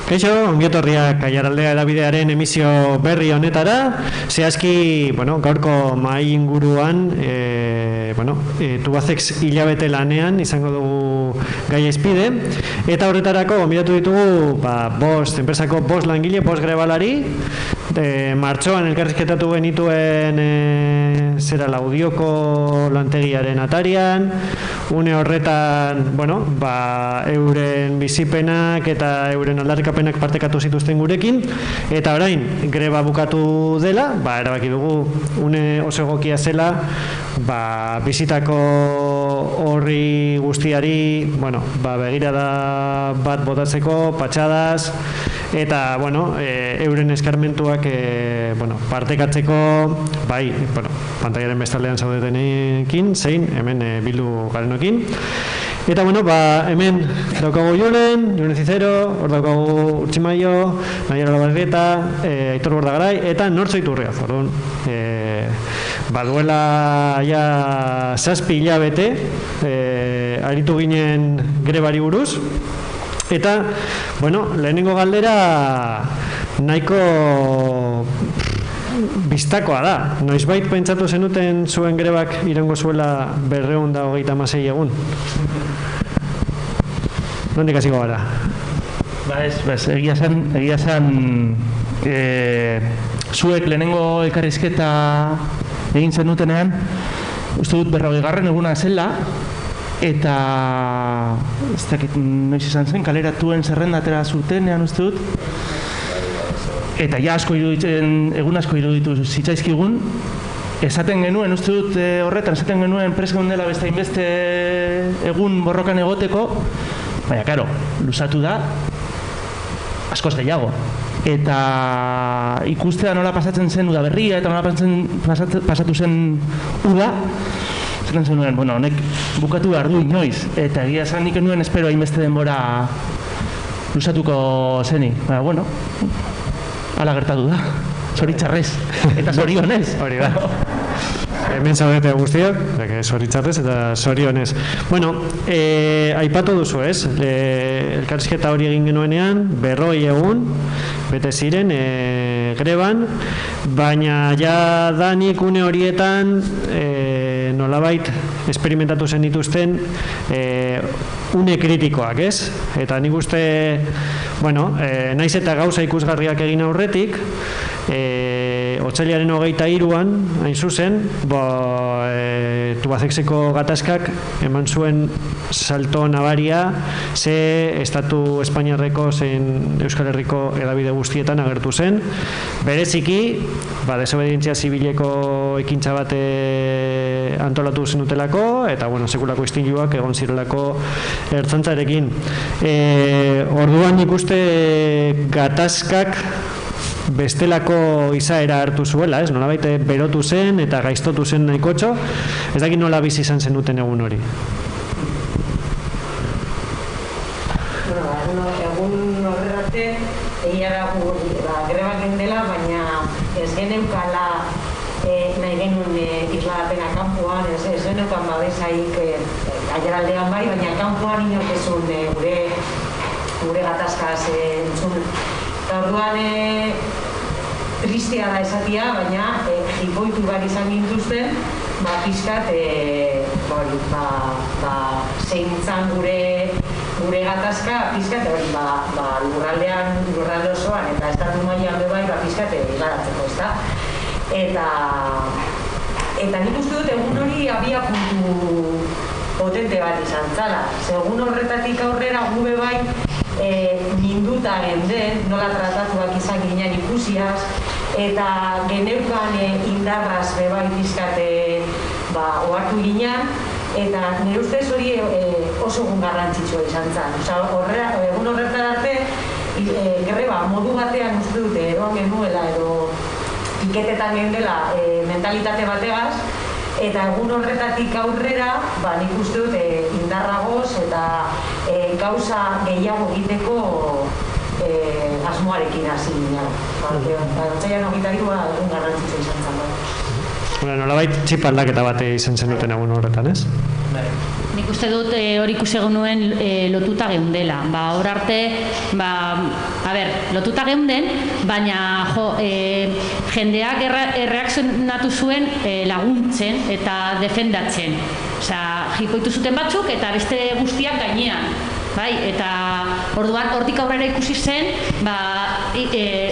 Kaixo, ongietorriak Aiaraldea edabidearen emisio berri honetara. Zehazki, gaurko mahai inguruan, Tubacex hilabete lanean izango dugu gaia izpide. Eta horretarako, gonbidatu ditugu, enpresako 5 langile, 5 grebalari. Martxoan elkarrizketatu genituen Laudioko lantegiaren atarian. Une horretan, euren bizipenak eta euren aldarrikapenak partekatu zituzten gurekin, eta orain greba bukatu dela, erabaki dugu une oso egokia zela, bizitako horri guztiari, begirada bat botatzeko, patxadaz, eta, euren eskarmentuak, partekatzeko, pantaiaren bestaldean zaudetenekin, zein, hemen bildu garenokin. Eta, hemen daukagu Julen Cicero, hor daukagu Urtximaio, Naiara Labarrieta, Aitor Bordagaray, eta Nortzo Iturriaz. Orduan, duela ja 7 hilabete, aritu ginen grebari buruz, eta, lehenengo galdera nahiko biztakoa da. Noizbait pentsatu zenuten zuen grebak iraungo zuela 236 egun? Nondik hasiko gara? Egia zen zuek lehenengo elkarrizketa egin zenutenean, uste dut 40. eguna zela, eta ez dakit noiz izan zen, kaleratuen zerrenda atera zutenean, uste dut, eta ja egun asko iruditu zitzaizkigun. Esaten genuen, uste dut horretan, esaten genuen prest geundela beste hainbeste egun borrokan egoteko, baina, karo, luzatu da askoz gehiago. Eta ikustea nola pasatzen zen udaberria eta nola pasatu zen uda, zaten zenuen, honek bukatu behar du inoiz, eta egia esan nik nuen espero hainbeste denbora luzatuko zenik. Baina, hala gertatu da, zoritxarrez, eta zorionez. Hori da. Hemen zaudete guztiak, zoritxarrez eta zorionez. Aipatu duzu ez, elkarrizketa hori egin genuenean, 40 egun, bete ziren greban, baina ja danik une horietan nolabait esperimentatu zen dituzten une kritikoak, ez? Eta nik uste, naiz eta gauza ikusgarriak egin aurretik, otsailaren 23an, hain zuzen, Tubacexeko gatazkak eman zuen salto nabaria, ze estatu espainiarreko zein Euskal Herriko edabide guztietan agertu zen. Bereziki, desobedientzia zibileko ekintza bate antolatu zenutelako, eta sekulako istiluak egon zirelako ertzantzarekin. Orduan ikuste gatazkak bestelako izaera hartu zuela, ez? Nolabait berotu zen eta gaiztotu zen nahikotxo, ez dakit nola bizi izan zenuten egun hori. Egun horretarte, egia da grebak gendela, baina ez geneukala nahi genuen isladapena kanpoan, ez geneukan babesaik Aiaraldean bai, baina kanpoan inokezun gure gatazkaz entzun. Eta orduan tristea da esatia, baina jipoitu bat izan gintuzten, pixkat zein zan gure gatazka, pixkat lurralde osoan eta estatu mailan bai, pixkat garatzeko, ezta? Eta nik uste dut egun hori abia puntu potente bat izan zala. Segun horretatik aurrera gube bai ninduta genden, nola tratatuak izan ginen ikusiaz, eta geneukan indarraz bebai pizkate ohartu ginen, eta nire ustez hori oso egun garrantzitsua izan zen. Egun horretan arte, greba modu batean uste dute eroan genuela edo iketetan gendela mentalitate bategaz, eta egun horretatik aurrera, nik uste dut indarragoz eta gauza gehiago egiteko asmoarekin hasi ginen. Otsailaren 23 egun garrantzitsua izan zen. Nolabait txip aldaketa bat izan zenuten egun horretan, ez? Nik uste dut hori ikusi nuen lotuta geundela. Hor arte, lotuta geunden, baina jendeak erreakzionatu zuen laguntzen eta defendatzen. Jipoitu zuten batzuk eta beste guztiak gainean. Eta orduan hortik aurrera ikusi zen,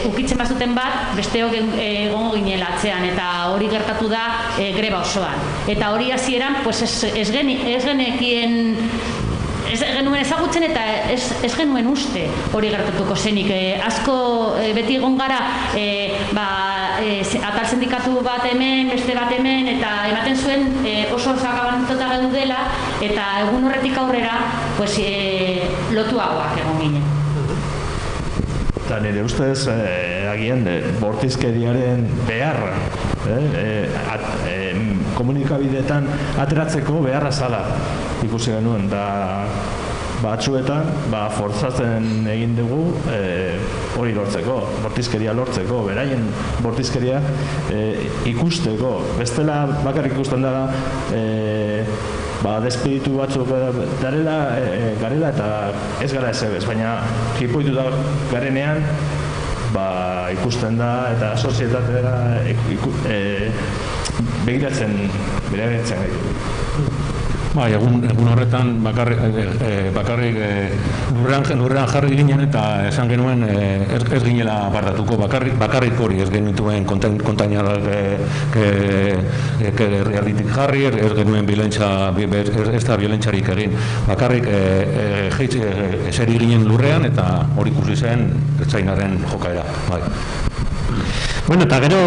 ukitzen bazuten bat, besteok egongo ginela atzean, eta hori gertatu da greba osoan. Eta hori hasieran ez genekien, ez genuen ezagutzen eta ez genuen uste hori gertatuko zenik. Asko beti egon gara atal sindikatu bat hemen, beste bat hemen, eta ematen zuen oso sakabantzota gaudela, eta egun horretik aurrera lotuagoak egon ginen. Eta nire ustez, agian, bortizkeriaren beharra, komunikabideetan ateratzeko beharra zala ikusi genuen, da batzuetan forzatzen egin dugu hori lortzeko, bortizkeria lortzeko, beraien bortizkeria ikusteko. Bestela bakarrik ikusten dara despeditu batzuk garela eta ez gara ez, baina jipoitu da garenean ikusten da eta sozietatea begiratzen gaitu. Egun horretan bakarrik lurrean jarri ginen eta esan genuen ez ginela bardatuko, bakarrik hori ez genituen kontainadak herrialditik jarri, ez genuen ez da biolentzarik egin, bakarrik eseri ginen lurrean eta hori ikusi zen ertzainaren jokaera. Eta gero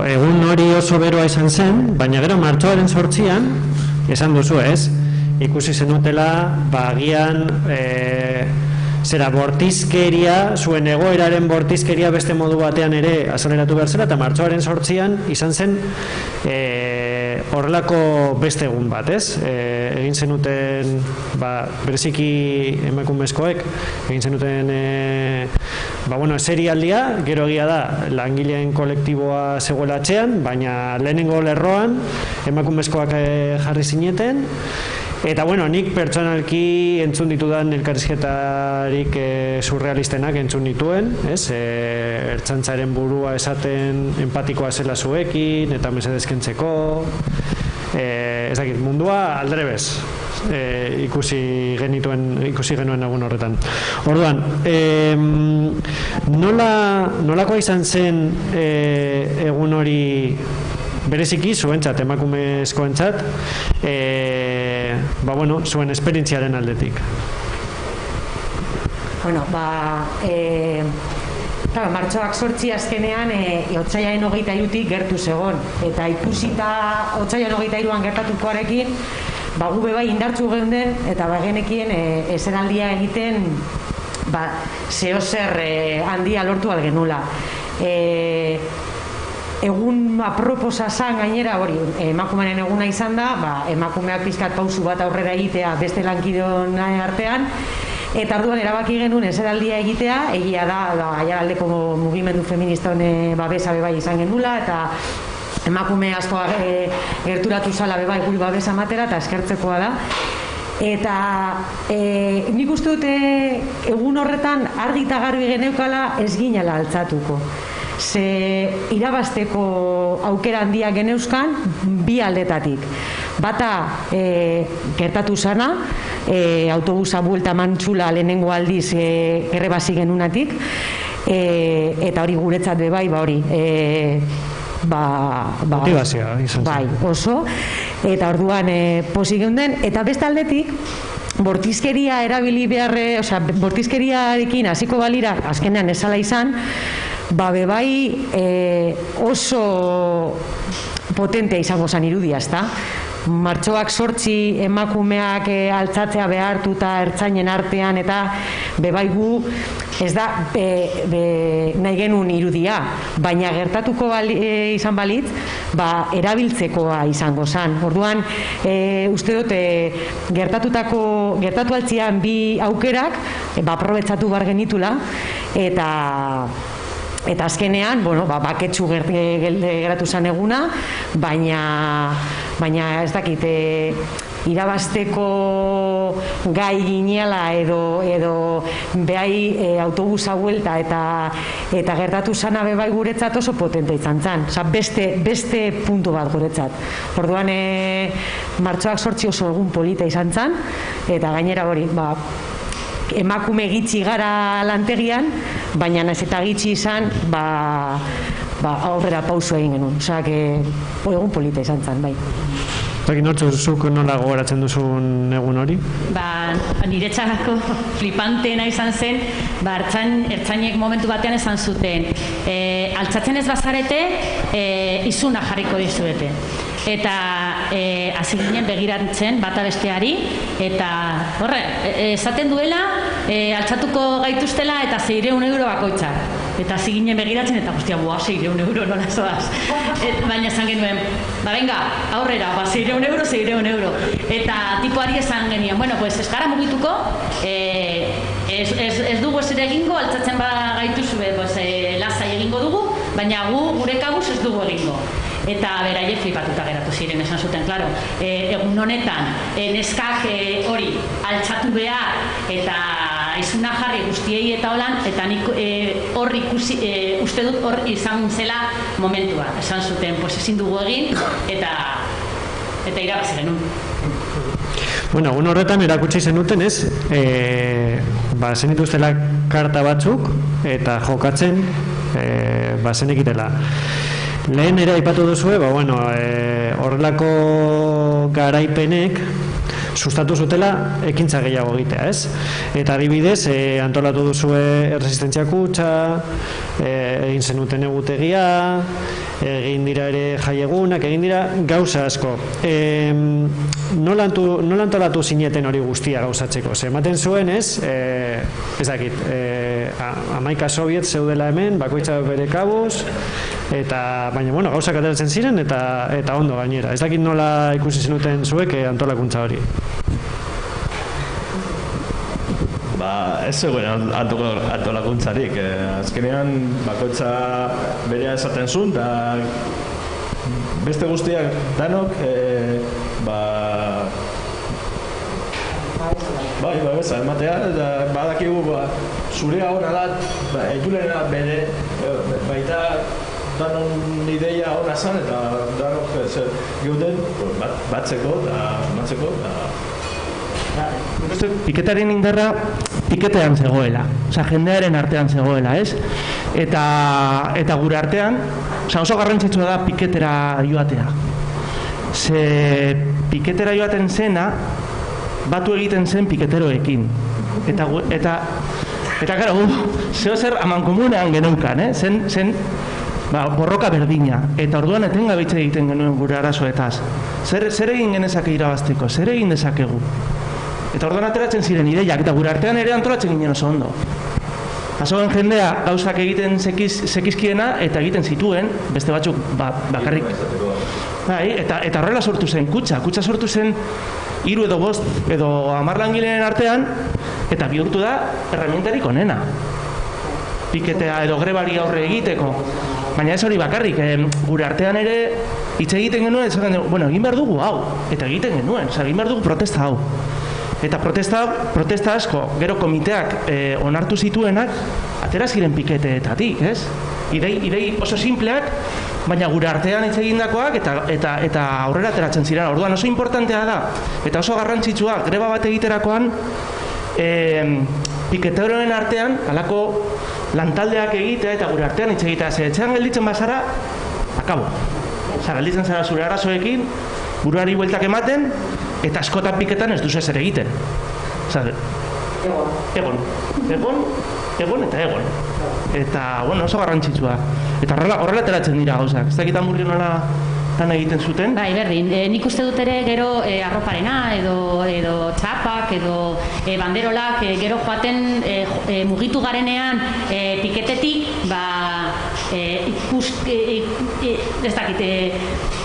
egun hori oso beroa izan zen, baina gero martxoaren 8an esan duzu ez, ikusi zenutela agian bortizkeria, zuen egoeraren bortizkeria beste modu batean ere azaleratu behar zela, eta martxoaren 8an izan zen horrelako beste egun bat, ez? Egin zenuten, bereziki emakumezkoek, egin zenuten eserialdia, gero egia da, langileen kolektiboa zegoela atzean, baina lehenengo lerroan emakumezkoak jarri zineten, eta nik pertsonalki entzun ditudan elkarrizketarik surrealistenak entzun dituen, ertzaintzaren burua esaten empatikoa zela zuekin, eta mesedezkentzeko, ez dakit, mundua aldrebez ikusi genuen egun horretan. Orduan, nolakoa izan zen egun hori bereziki zuentzat, emakumezkoentzat, zuen esperientziaren aldetik? Martxoak 8 azkenean otsailaren 23tik gertu zegon, eta ikusita otsailaren 23an gertatukoarekin gu bai indartzu geunden eta genekien eseraldia egiten zeozer handia lortu algenula. Egun aproposa zan gainera hori, emakumearen eguna izan da, emakumeak pizkat pausu bat aurrera egitea beste lankideon artean, eta orduan erabaki genuen eseraldia egitea, egia da, aiaraldeko mugimendu feministan babesa bebai izan genula, eta emakume asko gerturatu zala bebai guri babesa matera, eta eskertzekoa da. Eta nik uste dute egun horretan argi eta garbi geneukala ez ginela altzatuko. Ze irabazteko aukera handia geneuzkan bi aldetatik. Bata gertatu zana, autobusa buelta mantxula lehenengo aldiz errebasi genunatik, eta hori guretzat bebai, hori motivazioa izan zen. Oso, eta orduan pozik geunden, eta beste aldetik bortizkeria erabili beharre, bortizkeriarekin hasiko balira, azkenean esala izan, bebai oso potentea izango zan irudia, ezta? Martxoak 8 emakumeak altzatzea behartuta ertzainen artean, eta bebai gu ez da nahi genuen irudia, baina gertatuko izan balitz, erabiltzekoa izango zan. Orduan, uste dut, gertatu altzian bi aukerak, aprobetsatu bar genitula, eta azkenean, baketsu geratu zen eguna, baina ez dakit, irabasteko gai ginela edo behai autobusa buelta eta gertatu zana bebai guretzat oso potente izan zan. Osa, beste puntu bat guretzat. Orduan, martxoak 8 oso egun polita izan zan, eta gainera hori, emakume gitxi gara lantegian, baina naiz eta gitxi izan, aurrera pauso egin genuen. Osa, egun polita izan zan, bai. Zaki nortzu zuk nola gogoratzen duzun egun hori? Niretzako flipanteena izan zen, ertzainek momentu batean esan zuten, altzatzen ez bazarete, izuna jarriko dizuete. Eta hasi ginen begiratzen bata besteari, eta esaten duela, altzatuko gaituztela eta 600 euro bakoitzak. Eta hasi ginen begiratzen, eta guztia, 600 euro nola zoaz. Baina esan genuen, venga, aurrera, 600 euro. Eta tipoari esan genien, bueno, pues ez gara mugituko, ez dugu ez ere egingo, altzatzen gaituzue, lasai egingo dugu, baina gure kabuz ez dugu egingo. Eta beraiek flipatuta geratu ziren, esan zuten, klaro, egun honetan, neskak hori altzatu behar eta izuna jarri guztiei eta holan, eta nik hor ikusi, uste dut hor izan zela momentua. Esan zuten, pues ezin dugu egin, eta irabazi genuen. Bueno, egun horretan erakutsi zenuten ez, zenituztela karta batzuk, eta jokatzen zenekitela. Lehen ere aipatu duzue, horrelako garaipenek sustatu zutela ekintza gehiago egitea, ez? Eta adibidez, antolatu duzue erresistentzia kutxa, egin zenuten egutegia, egin dira ere jaiegunak, egin dira gauza asko. Nola antolatu zineten hori guztia gauzatzeko? Ematen zuen, ez? Ez dakit, 11 soviet zeudela hemen, bakoitza bere kabuz, baina, gauzak ateratzen ziren eta ondo gainera. Ez dakit nola ikusi zenuten zuek antolakuntza hori. Ez zegoen antolakuntzarik. Azkenean bakoitza berea esaten zuen, eta beste guztiak danok babesa ematea, eta badakigu zurea hona da, egulena bere, baita danon ideia hona zan, eta danok geuden batzeko eta matzeko, piketaren indarra piketean zegoela, jendearen artean zegoela, ez? Eta gure artean, oso garrantzitsua da piketera joatea. Ze piketera joaten zena, batu egiten zen piketeroekin. Eta karo, zeo zer amankomunean geneukan, zen borroka berdina, eta orduan etengabe hitz egiten genuen gure arazoetaz. Zer egin genezake irabazteko, zer egin dezakegu? Eta orduan ateratzen ziren ideiak, eta gure artean ere antolatzen ginen oso ondo. Azoen jendea gauzak egiten zekizkiena eta egiten zituen, beste batzuk bakarrik. Eta horrela sortu zen kutxa sortu zen 3 edo 5 edo 10 langileen artean, eta bihurtu da herramientarik onena. Piketea edo grebari aurre egiteko. Baina ez hori bakarrik, gure artean ere hitz egiten genuen, egin behar dugu hau, eta egiten genuen, egin behar dugu protesta hau. Eta protesta asko, gero komiteak onartu zituenak, atera ziren piketeetatik, ez? Idei oso simpleak, baina gure artean hitz egindakoak eta aurrera ateratzen ziren. Orduan oso importantea da, eta oso garrantzitsua, greba bat egiterakoan, piketeroen artean, halako lantaldeak egitea eta gure artean hitz egitea. Etxean gelditzen bazara, akabo. Gelditzen zara zure arazoekin, buruari bueltak ematen, eta askotan piketan ez duzu ezer egiten. Egon eta egon. Eta, oso garrantzitsua. Eta horrela ateratzen dira gauzak. Ez dakit Amurri nola lan egiten zuten? Bai, berdin. Nik uste dut ere gero arroparena, edo txapak, edo banderolak, gero joaten mugitu garenean piketetik,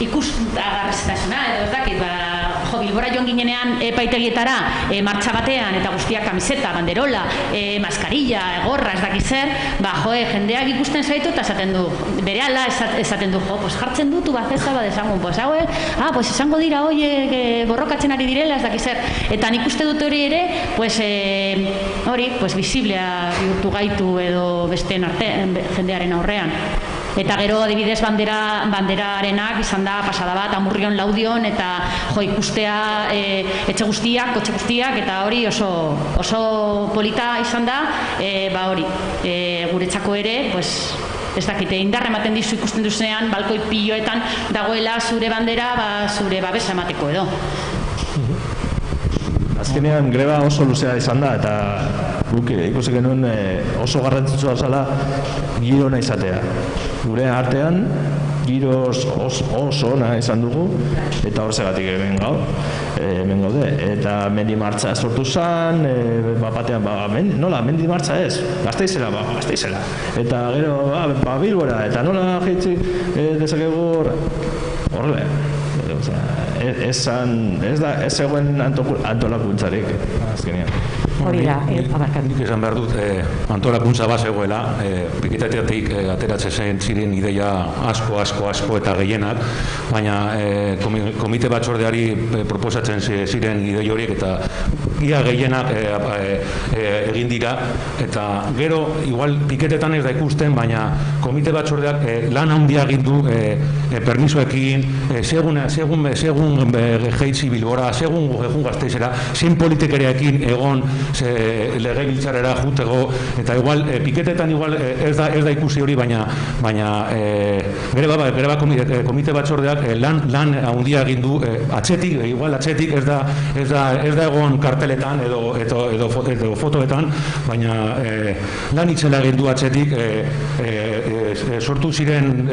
ikustagarreztasuna, edo ez dakit, Bilbora joan ginenean epaitegietara, martxa batean, eta guztiak kamiseta, banderola, maskarilla, gorra, ez dakiz zer, jendeak ikusten zaitu eta esaten du, berehala esaten du, pues jartzen dutu bat ez da esango, pues hauek, pues esango dira hoiek borrokatzen ari direla, ez dakiz zer, eta nik uste dut hori ere, pues hori, pues visiblea bihurtu gaitu edo besteen artean, jendearen aurrean. Eta gero adibidez banderarenak izan da pasada bat Amurrion, Laudion eta ikustea etxe guztiak, kotxe guztiak eta hori oso polita izan da, hori guretzako ere, pues ez dakite, indarra ematen dizu ikusten duzenean balkoi piloetan dagoela zure bandera, zure babesa emateko edo. Azkenean greba oso luzea izan da eta guk ikusi genuen oso garrantzitsua zela giro ona izatea. Gure artean giro oso ona izan dugu eta horregatik hemen gaude. Eta mendi martxa sortu zen, batean, nola, mendi martxa ez? Gasteizera. Eta gero, Bilbora, eta nola jaitzi dezakegu horrela. Ez zegoen antolakuntzarik azkenean. Hori da, Nik esan behar dut antolakuntza bat zegoela, piketateatik ateratzen ziren ideia asko eta gehienak, baina komite batzordeari proposatzen ziren idei horiek eta ia gehienak egin dira, eta gero igual piketetan ez da ikusten, baina komite batzordeak lan handia egin du permisoekin, segun geitzi Bilbora, segun Gasteizera, zein politikereekin egon legebiltzarrera jutego, eta igual piketetan igual ez da ikusi hori, baina greba komite batzordeak lan handia egin du atzetik, igual atzetik ez da egon karteletan edo fotoetan, baina lan itzela egin du atzetik sortu ziren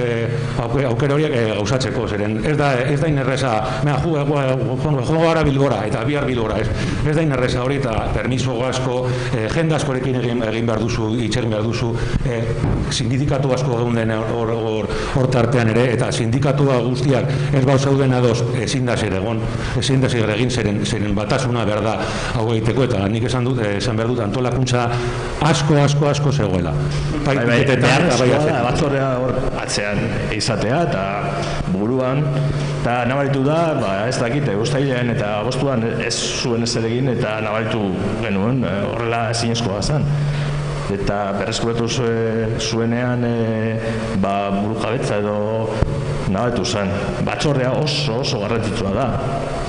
aukera horiek gauzatzeko, zeren ez da inerreza, joan gara Bilbora eta bihar Bilbora, ez da inerreza hori eta permiso asko, jende askorekin egin behar duzu, itxegin behar duzu, sindikatu asko geunden hor tartean ere, eta sindikatua guztiak ez bau zauden ados ezin da zer egin zeren batasuna behar da hau egiteko, eta nik esan behar dut antolakuntza asko zegoela. Beharrezkoa batzordea hor atzean izatea eta buruan, eta nabaritu da, ez dakite, uztailean eta agostuan ez zuen ez egin eta nabaritu genuen, horrela ezinezkoa zen. Eta berreskuratu zuenean burujabetza edo nabaritu zen. Batzordea oso garrantzitsua da.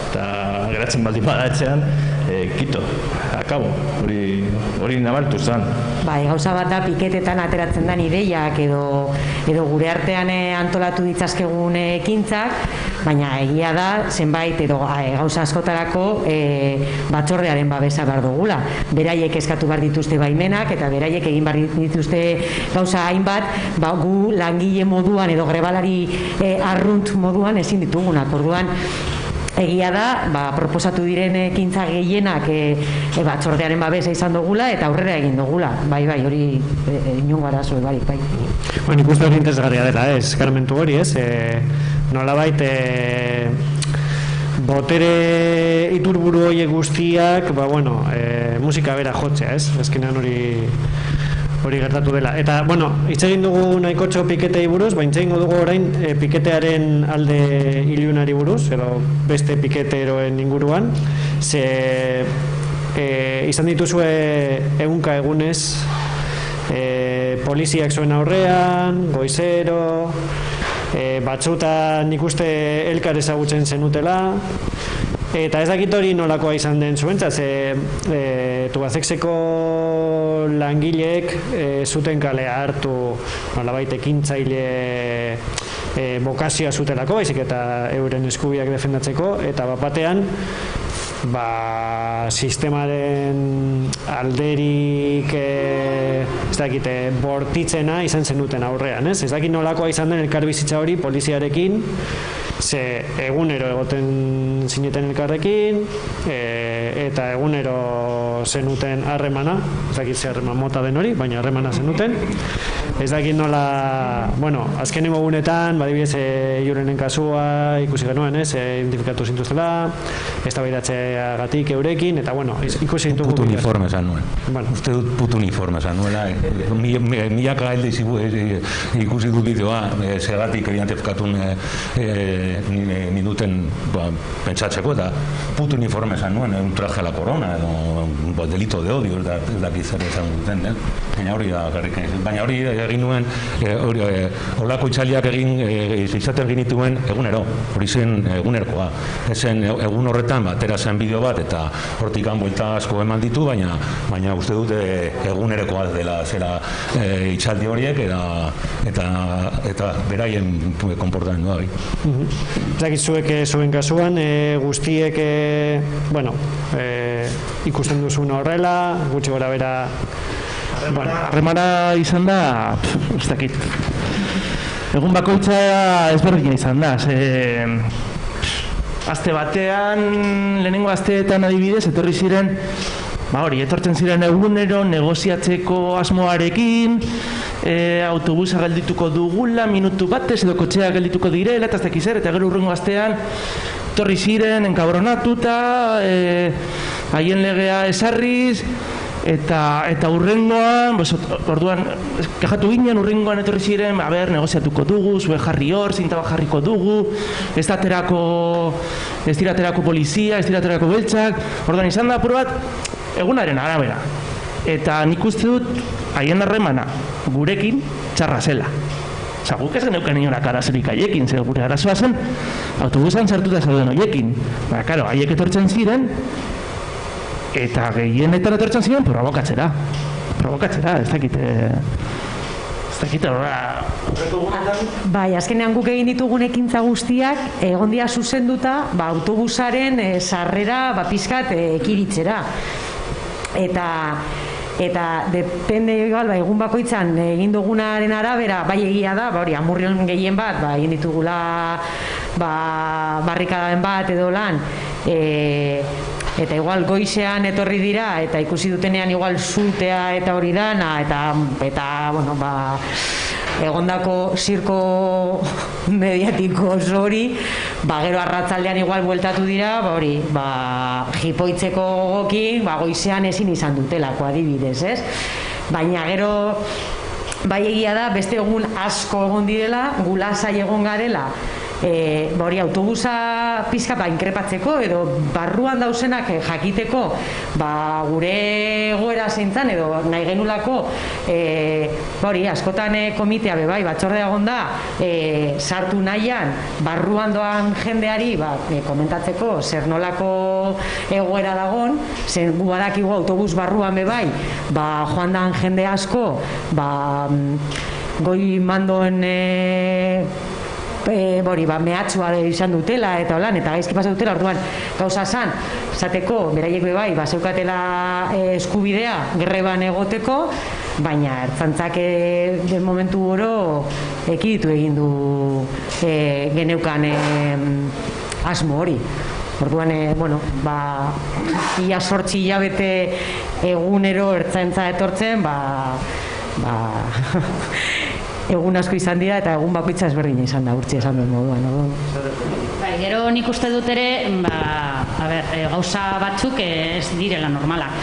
Eta geratzen baldin bada etxean, kito, akabo, hori nabaritu zen. Gauza bat da piketetan ateratzen den ideiak edo gure artean antolatu ditzazkegun ekintzak, baina egia da zenbait edo gauza askotarako batzordearen babesa behar dugula. Beraiek eskatu behar dituzte baimenak eta beraiek egin behar dituzte gauza hainbat, gu langile moduan edo grebalari arrunt moduan ezin ditugunak. Orduan egia da, proposatu diren ekintza gehienak batzordearen babesa izan dugula eta aurrera egin dugula. Bai, hori inongo arazo bai. Nik uste hori interesgarria dela, eskarmentu hori, nolabait botere iturburu horiek guztiak, musika bera jotzea, azkenean hori gertatu dela. Eta, hitz egin dugu nahikotxo piketei buruz, baina hitz egingo dugu orain piketearen alde ilunari buruz, edo beste piketeroen inguruan, ze izan dituzue ehunka egunez poliziak zuen aurrean, goizero, batzutan nik uste elkar ezagutzen zenutela, eta ez dakit hori nolakoa izan den zuentzat, Tubacexeko langileek zuten kalea hartu nolabait ekintzaile bokazioa zutelako, baizik eta euren eskubiak defendatzeko, eta batean sistemaren alderik ez dakite bortitzena izan zenuten aurrean, ez dakit nolakoa izan den elkarbizitza hori poliziarekin, ze egunero egoten zineten elkarrekin, eta egunero zenuten harremana, ez dakit ze harreman mota den hori, baina harremana zenuten. Ez dakit nola, bueno, azkenengo egunetan, badibidez, Jurenen kasua ikusi genuen, identifikatu zintuztela, eztabaidatzeagatik eurekin, eta bueno, ikusi ditugu. Putu uniforme esan nuen. Bueno. Uste dut putu uniforme esan nuela. Milaka elde ikusi du bideoa, segatik identifikatu ninduten pentsatzeko, eta putu uniforme esan nuen, un traje a la corona, edo delito de odio, ez dakit zer esan duten, baina hori da, baina hori egin nuen, holako itzaliak izaten genituen egunero, hori zen egunerkoa. Ezen egun horretan, atera zen bideo bat, eta hortikan buelta asko eman ditu, baina uste dute egunerekoa dela zera itzaldi horiek, eta beraien konportamendua. Zakit zuen kasuan, guztiek, bueno, ikusten duzuna horrela, gutxi gora bera. Harremana izan da, ez dakit. Egun bakoitza ezberdina izan da, aste batean, lehenengo asteetan adibidez, etorri ziren, etortzen ziren egunero negoziatzeko asmoarekin, autobusa geldituko dugula, minutu batez edo kotxea geldituko direla, eta ez dakiz eta gero hurrengo astean, etorri ziren, enkabronatuta, haien legea esarriz, eta urrengoan, orduan, kajatu ginen, urrengoan etorri ziren, negoziatuko dugu, zue jarri hor, zinta bat jarriko dugu, ez diraterako polizia, ez diraterako beltzak, orduan izan da apur bat, egunaren arabera. Eta nik uste dut, haien harremana gurekin txarra zela. Guk ez geneukan inorak arazorik haiekin, gure arazoa zen, autobusan sartuta zauden hoiekin. Haiek etortzen ziren, eta gehienetan etortzen ziren provokatzera, ez dakit horra. Bai, azkenean guk egin ditugun ekintza guztiak egon dira zuzenduta autobusaren sarrera pizkat ekiritzera. Eta depende igual, egun bakoitzan egin dugunaren arabera, bai egia da, hori Amurrion gehien bat, egin ditugula barrikadaden bat edo lan, eta igual goizean etorri dira, eta ikusi dutenean igual zutea eta hori dana, eta bueno, egondako zirko mediatiko hori, gero arratzaldean igual bueltatu dira, jipoitzeko gogokin, goizean ezin izan dutelako adibidez, ez? Baina gero, bai egia da, beste egun asko egon direla, gulasai egon garela, autobusa pizka inkrepatzeko edo barruan dauzenak jakiteko gure egoera zeintzan edo nahi genulako askotan komitea bebai batzordea egon da sartu nahian barruan doan jendeari komentatzeko zer nolako egoera dagon, zen gu badakigu autobus barruan bebai joan dan jende asko goi mandoen mehatxua izan dutela eta holan, eta gaizki pasa dutela, orduan gauza zan, zateko, beraiek bebai, zeukatela eskubidea greban egoteko, baina ertzantzak den momentu oro ekiditu egin du geneukan asmo hori. Orduan, ia 8 hilabete egunero ertzantza etortzen, egun asko izan dira eta egun bakoitza ezberdina izan da urtsi esan duen moduan. Gero nik uste dut ere, gauza batzuk ez direla normala.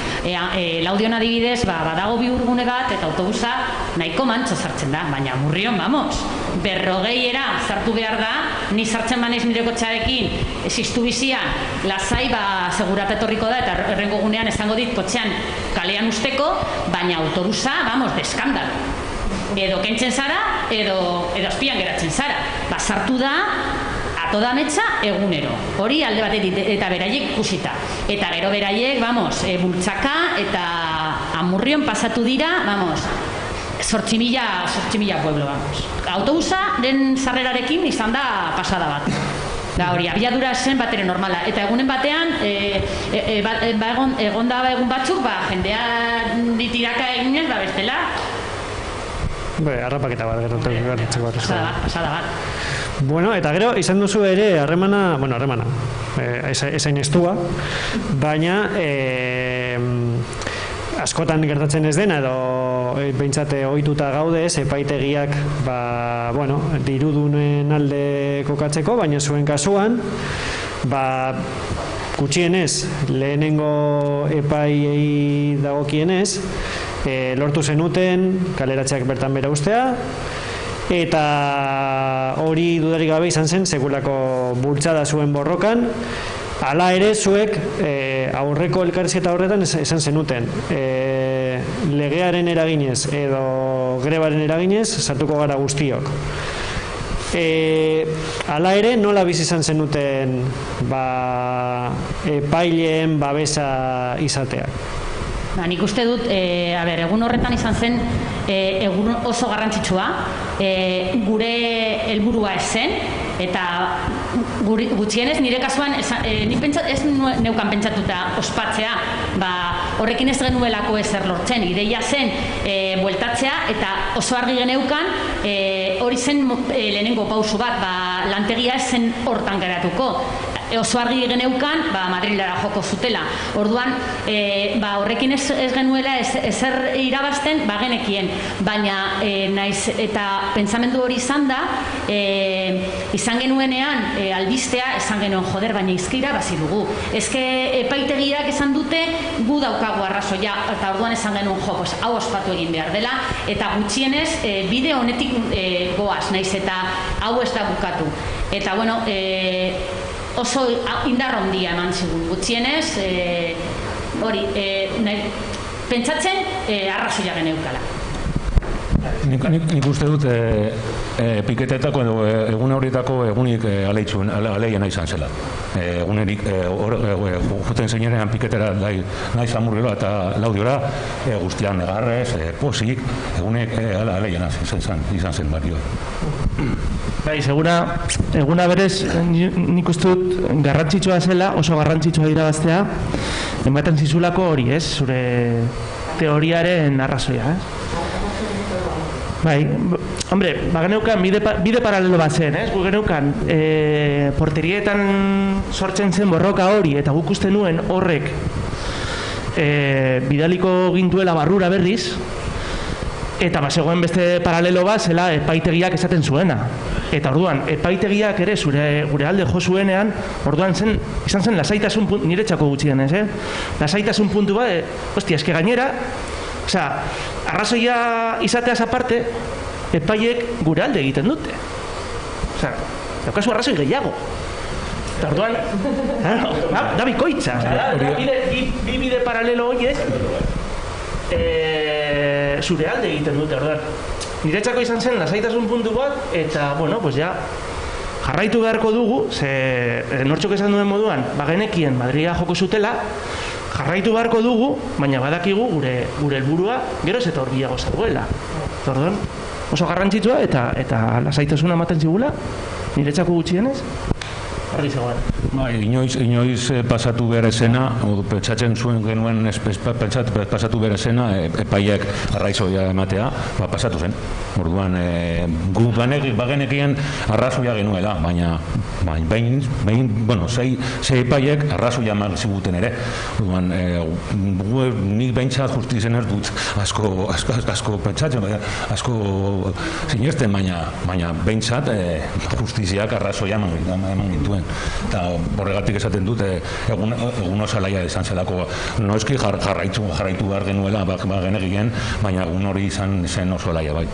Laudion adibidez, badago bihurgune bat eta autobusa nahiko mantso sartzen da, baina Amurrion, 40era sartu behar da, ni sartzen banaiz nire kotxearekin, existu bizian, lasai segurata etorriko da, eta errengo gunean esango dit kotxean kalean usteko, baina autobusa, de eskandalo. Edo kentzen zara, edo azpian geratzen zara. Sartu da, toda metxa egunero. Hori alde batetik eta beraiek ikusita. Eta gero beraiek, bultzaka eta Amurrion pasatu dira, 8.000 pueblo, Autobusa den sarrerarekin izan da pasada bat. Hori, abiadura zen bat ere normala. Eta egunen batean, egon da egun batzuk, jendea ditiraka eginez, bestela. Harrapaketa bat, gero, pasada bat. Bueno, eta gero, izan duzu ere, harremana, esain estua, baina askotan gertatzen ez dena, edo behintzate ohituta gaude, epaitegiak dirudunen alde kokatzeko, baina zuen kasuan, gutxienez, lehenengo epaiei dagokienez, lortu zenuten kaleratzeak bertan bera ustea, eta hori dudarik gabe izan zen sekulako bultzada zuen borrokan. Hala ere zuek aurreko elkarrizketa horretan esan zenuten legearen eraginez edo grebaren eraginez sartuko gara guztiok. Hala ere nola bizi izan zenuten epaileen babesa izateak? Nik uste dut, egun horretan izan zen egun oso garrantzitsua, gure helburua ez zen, eta gutxienez nire kasuan ez neukan pentsatuta ospatzea, horrekin ez genuelako ezer lortzen, ideia zen bueltatzea, eta oso argi geneukan hori zen lehenengo pausu bat, lantegia ez zen hortan geratuko. Oso argi geneukan, Madrilara joko zutela. Orduan, horrekin ez genuela ezer irabazten, genekien. Baina, naiz eta pentsamendu hori izan da, izan genuenean albistea, esan genuen joder, baina izke irabazi dugu. Ezke epaitegiak esan dute, gu daukagu arrazoia, eta orduan esan genuen hau ospatu egin behar dela, eta gutxienez, bide honetik goaz, naiz eta hau ez da bukatu. Eta, bueno, oso indar handia eman zigun gutxienez, hori, pentsatzen arrazoia geneukala. Nik uste dut piketetako egun horietako egunik aleiena izan zela. Egunerik juten zeinerean piketera nahi zamurrela eta laudiora guztian negarrez, posik, egunek aleiena izan zen bario. Bai, eguna berez nik uste dut garrantzitsua zela, oso garrantzitsua irabaztea, ematen zizulako hori, ez? Zure teoriaren arrazoia, Bai, hombre, geneukan bide paralelo bat zen, geneukan porterietan sortzen zen borroka hori, eta guk uste nuen horrek bidaliko gintuela barrura berriz, eta zegoen beste paralelo bat zela epaitegiak esaten zuena. Eta orduan, epaitegiak ere gure alde jo zuenean, orduan izan zen lasaitasun puntu, nire txako gutxienez, lasaitasun puntu bat, hostia, eske gainera, arrazoia izateaz aparte, epaiek gure alde egiten dute. Daukazu arrazoi gehiago. Eta orduan, da bikoitza. Bi bide paralelo horiek, zure alde egiten dute, orduan. Niretzako izan zen lasaitasun puntu bat, eta, jarraitu beharko dugu, nortxok esan duen moduan, genekien Madrila joko zutela, jarraitu beharko dugu, baina badakigu gure helburua gero ez eta horbiago zaduela. Orduan, oso garrantzitsua eta lasaitasuna ematen zigula, niretzako gutxienez, argi zegoen. Inoiz pasatu behar esena, pentsatzen zuen genuen pasatu behar esena, epaiak arraizoia ematea, pasatu zen. Orduan, gu bagenekien arrazoia genuela, baina sei epaiek arrazoia eman ziguten ere. Orduan, nik behintzat justizen ez dut asko pentsatzen, asko sinesten, baina behintzat justiziak arrazoia eman gintuen. Eta horregatik esaten dut egun oso alaia izan zelako, noizki jarraitu behar genuela genekien, baina egun hori izan zen oso alaia bai.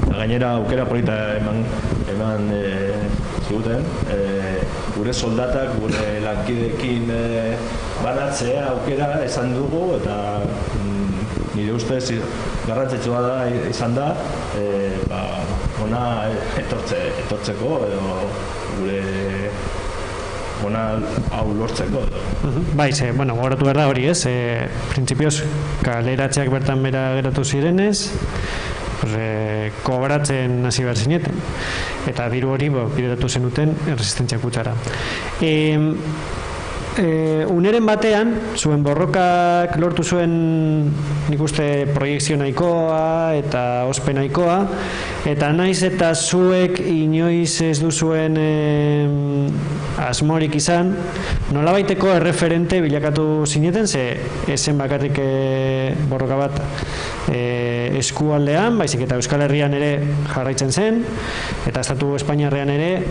Gainera aukera polita eman ziguten, gure soldatak, gure lankidekin banatzea aukera esan dugu, eta nire ustez garrantzitsua da izan da, ona etortzeko edo gure ona hau lortzeko. Bai, gogoratu behar da hori ez, printzipioz kaleratzeak bertan bera geratu zirenez, kobratzen hasi behar zineten, eta diru hori bideratu zenuten erresistentzia kutsara. Uneren batean, zuen borrokak lortu zuen nik uste proiekzio nahikoa eta ospe nahikoa, Eta naiz eta zuek inoiz ez duzuen asmorik izan, nolabaiteko erreferente bilakatu zineten, ze esen bakarrik borroka bat eskualdean, baizik eta Euskal Herrian ere jarraitzen zen, eta Estatu Espainiarrean ere,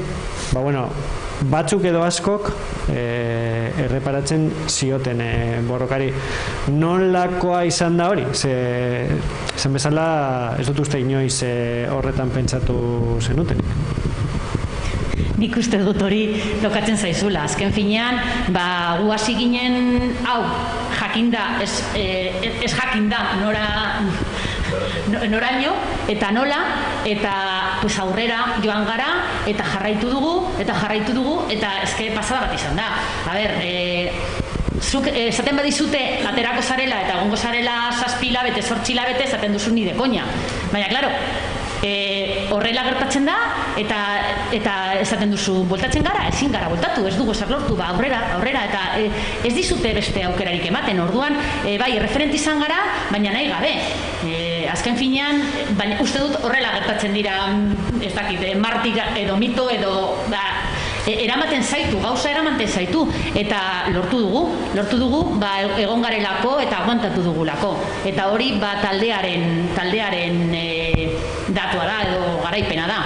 batzuk edo askok erreparatzen zioten borrokari. Nolakoa izan da hori? Zen bezala ez dut uste inoiz horretan pentsatu zenuten. Nik uste dut hori lokatzen zaizula. Azken finean, gu hasi ginen, jakinda, ez jakinda, noraino, eta nola, eta aurrera joan gara, eta jarraitu dugu, eta ezke pasada bat izan da. Zuk esaten badizute aterako zarela, eta egongo zarela 7 hilabete, 8 hilabete, esaten duzu ni de koña. Baina, klaro, horrela gertatzen da, eta esaten duzu, bueltatzen gara, ezin gara bueltatu, ez dugu esak lortu, aurrera, eta ez dizute beste aukerarik ematen, orduan, bai, referent izan gara, baina nahi gabe. Azken finean, baina uste dut horrela gertatzen dira, ez dakit, martir edo mito edo, eramaten zaitu, eta lortu dugu, egon garelako eta aguantatu dugulako. Eta hori taldearen datua da edo garaipena da.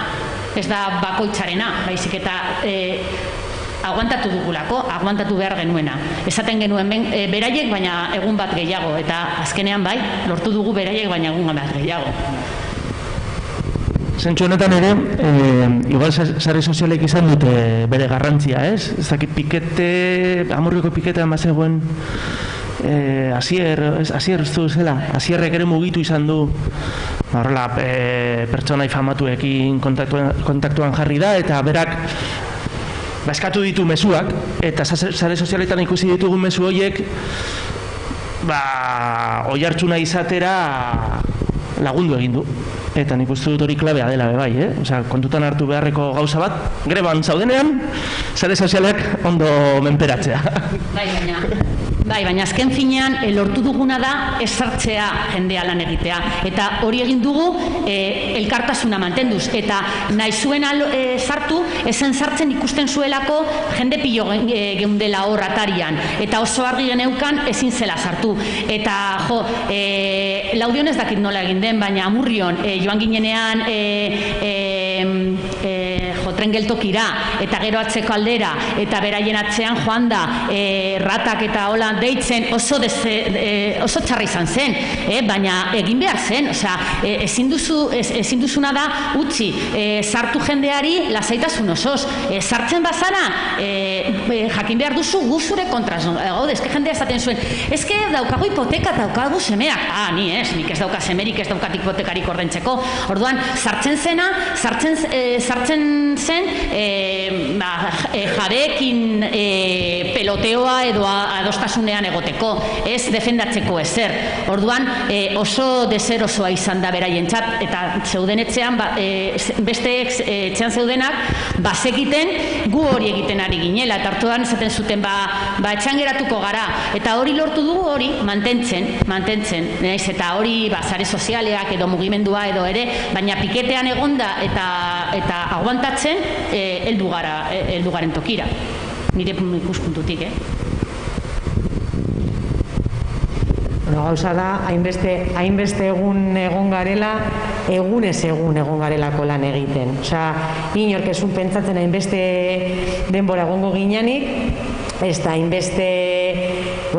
Ez da bakoitzarena, baizik eta aguantatu dugulako, aguantatu behar genuena. Esaten genuen beraiek baina egun bat gehiago, eta azkenean bai, lortu dugu beraiek baina egun bat gehiago. Zentsu honetan ere, igual sare sozialek izan dute bere garrantzia, ez? Ez dakit Amurrioko piketean bazegoen Asier uste duzela, Asierrek ere mugitu izan du, horrela, pertsonai famatuekin kontaktuan jarri da, eta berak eskatu ditu mezuak, eta sare sozialetan ikusi ditugun mezu horiek, oihartzuna izatera lagundu egin du. Eta nik uste dut hori klabea dela bai, kontutan hartu beharreko gauza bat, greban zaudenean, sare sozialak ondo menperatzea. Bai, baina azken finean lortu duguna da esartzea jendea lan egitea. Eta hori egin dugu elkartasuna mantenduz. Eta nahi zuen sartu, ezen sartzen ikusten zuelako jende pilo geundela hor atarian. Eta oso argi geneukan ezin zela sartu. Eta Laudion ez dakit nola egin den, baina Amurrion joan ginenean tren geltokira, eta gero atzeko aldera, eta beraien atzean joan da, ratak eta hola deitzen oso txarra izan zen, baina egin behar zen, ezin duzuna da utzi, sartu jendeari lasaitasun osoz, sartzen bazara, jakin behar duzu guzure kontraz, ezke jendea esaten zuen, ezke daukagu hipoteka, daukagu semeak, nik ez dauka semerik, ez daukat hipotekarik ordentzeko, orduan, sartzen zen jabeekin peloteoa edo adostasunean egoteko, ez defendatzeko ezer. Orduan oso deserosoa izan da beraientzat, eta zeuden etxean, beste etxean zeudenak, bazekiten gu hori egiten ari ginela, eta hartuan esaten zuten, etxean geratuko gara, eta hori lortu dugu hori mantentzen, eta hori sare sozialeak edo mugimendua edo ere, baina piketean egonda eta aguantatzen, heldu garen tokira. Nire ikuspuntutik, Gauza da, hainbeste egun egon garela, egunez egun egon garelako lan egiten. Inork ezun pentsatzen hainbeste denbora egongo gineanik, ez da hainbeste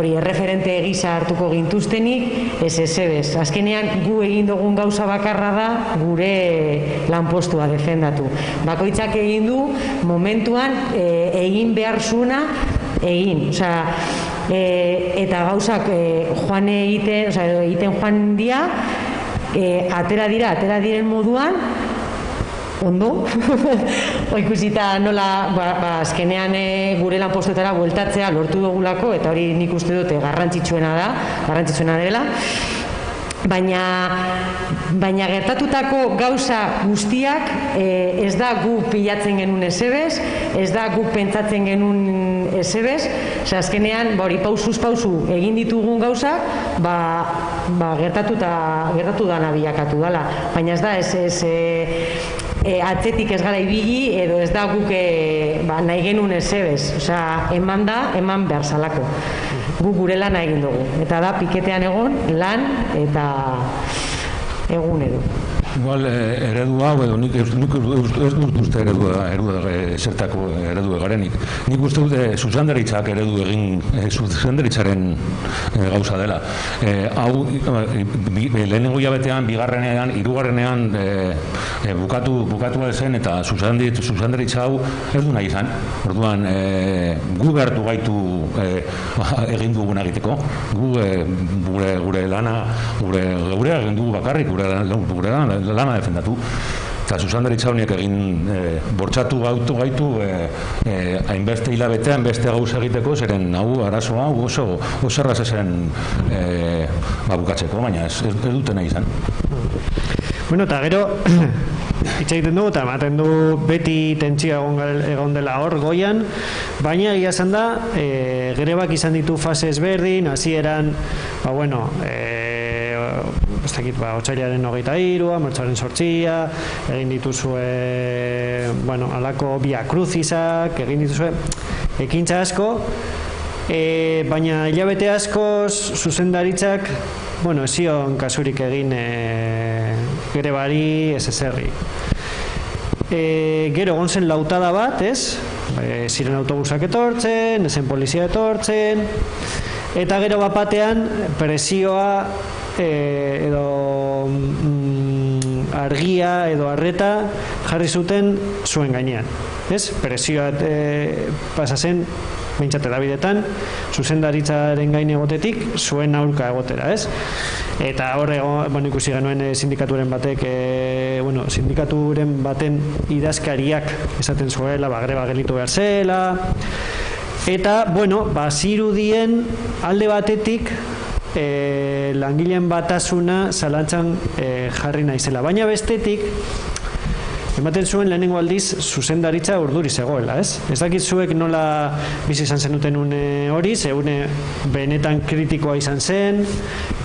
erreferente gisa hartuko gintuztenik, ez. Azkenean gu egin dugun gauza bakarra da gure lanpostua defendatu. Bakoitzak egin du momentuan egin behar zuena egin. Eta gauzak joan egiten joan dira, atera diren moduan, ondo, ikusita nola azkenean gure lanpostuetara bueltatzea lortu dugulako, eta hori nik uste dute garrantzitsuena dela. baina gertatutako gauza guztiak ez da gu pilatzen genuen ezebez, ez da gu pentsatzen genuen ezebez, azkenean pausuz pausu egin ditugun gauzak gertatu dana bilakatu dela, baina ez da atzetik ez gara ibili edo ez da guk nahi genuen ezebez, eman behar zalako. Gu gure lana egin dugu. Eta da, piketean egon, lan eta egun edo. Igual, eredu hau edo nik ez dut uste zertako eredu garenik. Nik uste dut zuzendaritzak eredu egin zuzendaritzaren gauza dela. Hau, lehenengo hilabetean, bigarrenean, hirugarrenean bukatu zen eta zuzendaritza hau ez du nahi izan. Orduan, gu behartu gaitu egin duguna egiteko. Gure lana, gure egin dugu bakarrik, gure lana defendatu. Eta zuzendaritza honiek egin bortxatu gaitu hainbeste hilabetean beste gauza egiteko, zeren hau arazoa oso erraz zen bukatzeko, baina ez dute nahi izan. Bueno, eta gero hitz egiten dugu eta ematen du beti tentsio egon dela hor goian, baina egia esan da grebak izan ditu fase ezberdin, hasieran otsailaren 23, martxoaren 8, egin dituzue alako Via Crucisak, egin dituzue ekintza asko, baina hilabete askoz zuzendaritzak ez zion kasurik egin grebari ez ezerri. Gero egon zen lautada bat, ziren autobusak etortzen, ezen polizia etortzen, eta gero bapatean presioa edo argia edo arreta jarri zuten zuen gainean. Presioa pasa zen behintzat edabidetan, zuzendaritzaren gaine egotetik, zuen aurka egotera, Eta hor ikusi genuen sindikaturen batek, sindikaturen baten idazkariak esaten zuela, greba gelditu behar zela, eta, zirudien alde batetik langileen batasuna zalantzan jarri naizela. Baina bestetik, ematen zuen lehenengo aldiz zuzendaritza urduri zegoela, Ez dakit zuek nola bizi izan zenuten une hori, une benetan kritikoa izan zen,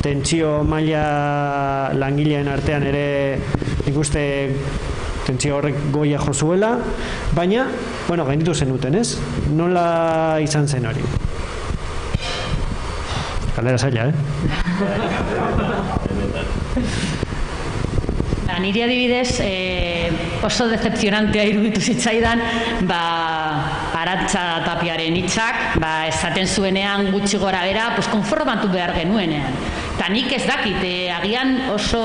tentsio maila langileen artean ere ikuste tentsio horrek goia jo zuela, baina, gainditu zenuten, Nola izan zen hori? Galdera zaila, Niri adibidez oso decepcionantea iruditu zitzaidan Arantxa Tapiaren hitzak esaten zuenean gutxi gora bera konformatu behar genuenean. Eta nik ez dakit, agian oso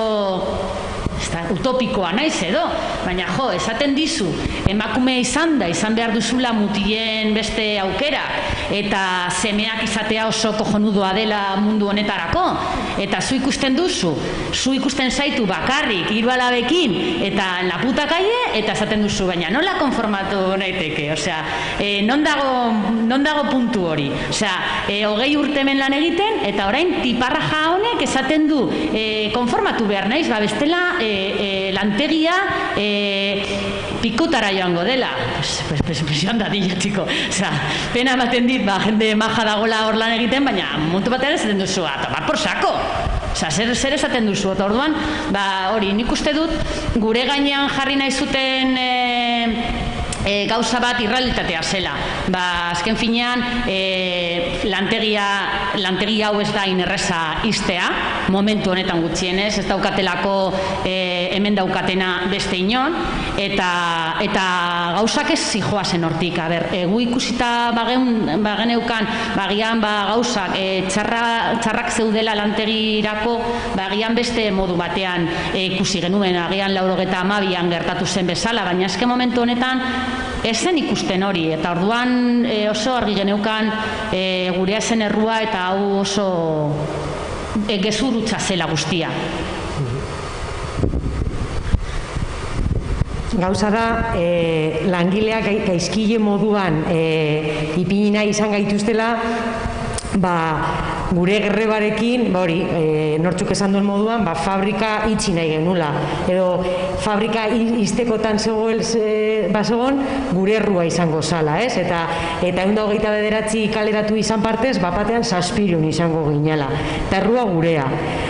utopikoa naiz edo, baina esaten dizu, emakume izan behar duzula mutilen beste aukera, eta semeak izatea oso kojonudoa dela mundu honetarako, eta zu ikusten duzu, zu ikusten zaitu bakarrik, 3 alabekin, eta la puta calle, eta esaten duzu, baina nola konformatu naiteke, non dago puntu hori, 20 urte hemen lan egiten, eta orain tiparraja honek esaten du, konformatu behar naiz, bestela lantegia pikutara joango dela. Presioan da dilla, txiko. Pena ematen dit, jende maja dagoela hor lan egiten, baina montu batean esaten duzu, tomar por saco. Zer esaten duzu, eta orduan, hori, nik uste dut, gure gainean jarri nahi zuten gauza bat irrealitatea zela. Azken finean, lantegi hau ez da inerreza iztea, momentu honetan gutxienez, ez daukatelako hemen daukatena beste inon, eta gauzak ez zijoazen hortik. Gu ikusita bageneukan, bagian gauzak txarrak zeudela lantegirako, bagian beste modu batean ikusi genuen, agian 92an gertatu zen bezala, baina azken momentu honetan ez zen ikusten hori, eta orduan oso argi geneukan gurea zen errua eta hau oso gezurutza zela guztia. Gauza da, langileak gaizkile moduan ipinina izan gaituztela, gure grebarekin, nortzuk esan duen moduan, fabrika itxi nahi genula. Edo fabrika iztekotan bazegoen gure errua izango zala, ez? Eta 129 kaleratu izan partez, bapatean 700 izango ginela. Eta errua gurea.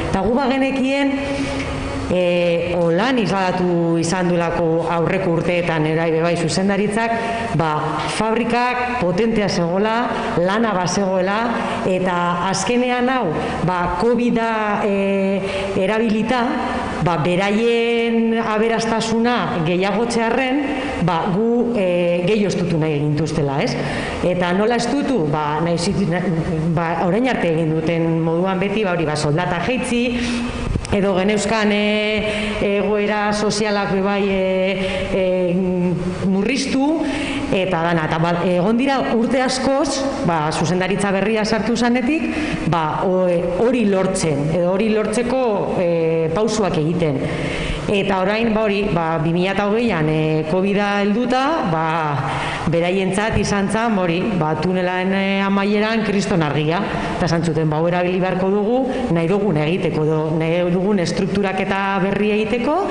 Eta gu bagenekien, lan izadatu izan duelako aurreko urteetan bai zuzendaritzak, fabrikak potentea zegoela, lana bazegoela, eta azkenean hau, COVID-a erabilita, beraien aberastasuna gehiagotzearren, gu gehi ostutu nahi egintuztela, ez? Eta nola estutu? Orain arte egin duten moduan beti, soldata jeitzi, edo geneuzkan egoera sozialak murriztu, eta dana. Egon dira urte askoz, zuzendaritza berria sartu zanetik, hori lortzen, edo hori lortzeko pausuak egiten. Eta orain, 2020an COVID-a helduta, beraientzat izan zen, tunelaren amaieran kriston argia. Eta esan zuten, erabili beharko dugu, nahi dugun egiteko, nahi dugun estrukturak eta berri egiteko,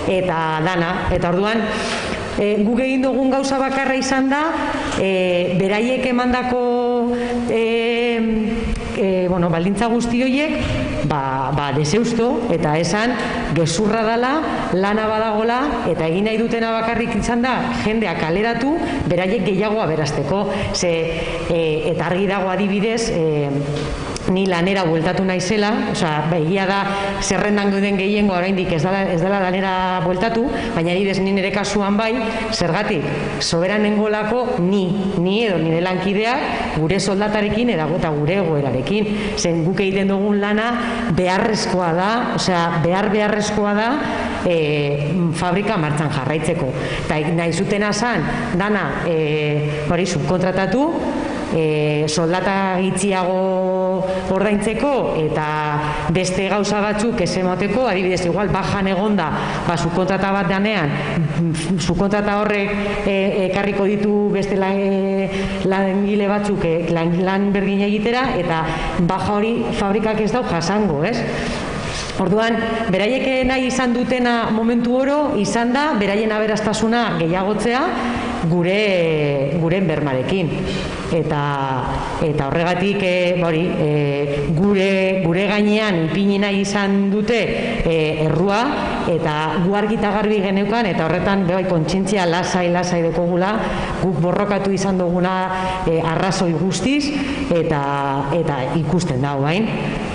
eta dana. Eta orduan, guk egin dugun gauza bakarra izan da, beraiek emandako baldintza guzti horiek, deseusto, eta esan, gezurra dela, lana badagola, eta egin nahi dutena bakarrik izan da, jendea kaleratu, beraiek gehiago aberasteko. Eta argi dago adibidez, ni lanera bueltatu naizela, egia da zerrendan gauden gehiengo oraindik ez dela lanera bueltatu, baina ni nire kasuan bai, zergatik, soberan nengolako ni edo nire lankideak gure soldatarekin eta gure egoerarekin. Zen guk egiten dugun lana beharrezkoa da, beharrezkoa da fabrika martxan jarraitzeko. Eta nahi zutena zan, dana subkontratatu, soldata gitxiago ordaintzeko eta beste gauza batzuk ez emateko, adibidez, igual bajan egonda, subkontrata bat danean, subkontrata horrek ekarriko ditu beste langile batzuk lan berdin egitera, eta baja hori fabrikak ez dau jasango, ez? Orduan, beraiek nahi izan dutena momentu oro, izan da, beraien aberastasuna gehiagotzea guren bermarekin. Eta horregatik gure gainean ipini nahi izan dute errua, eta gu argi eta garbi geneukan, eta horretan kontzientzia lasai dekogula, guk borrokatu izan duguna arrazoi guztiz, eta ikusten dago bain.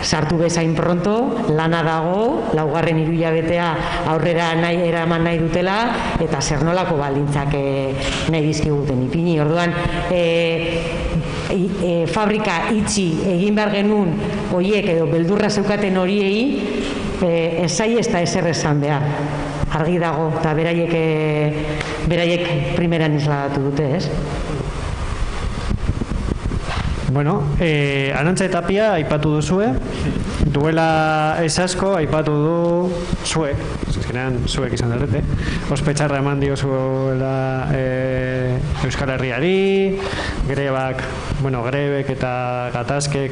Sartu bezain pronto, lana dago, 4. hiruhilabetea aurrera eraman nahi dutela, eta zer nolako baldintzak nahi dizkiguten ipini. Orduan, fabrika itxi egin behar genuen horiek edo beldurra zeukaten horiei, esai ez da ezer esan behar. Argi dago, eta beraiek primeran isladatu dute, ez? Bueno, Arantza Tapia aipatu duzue, duela ez asko aipatu du zuek, zuek izan darete, ospetxarra eman diozuela Euskal Herriari, grebek eta gatazkek,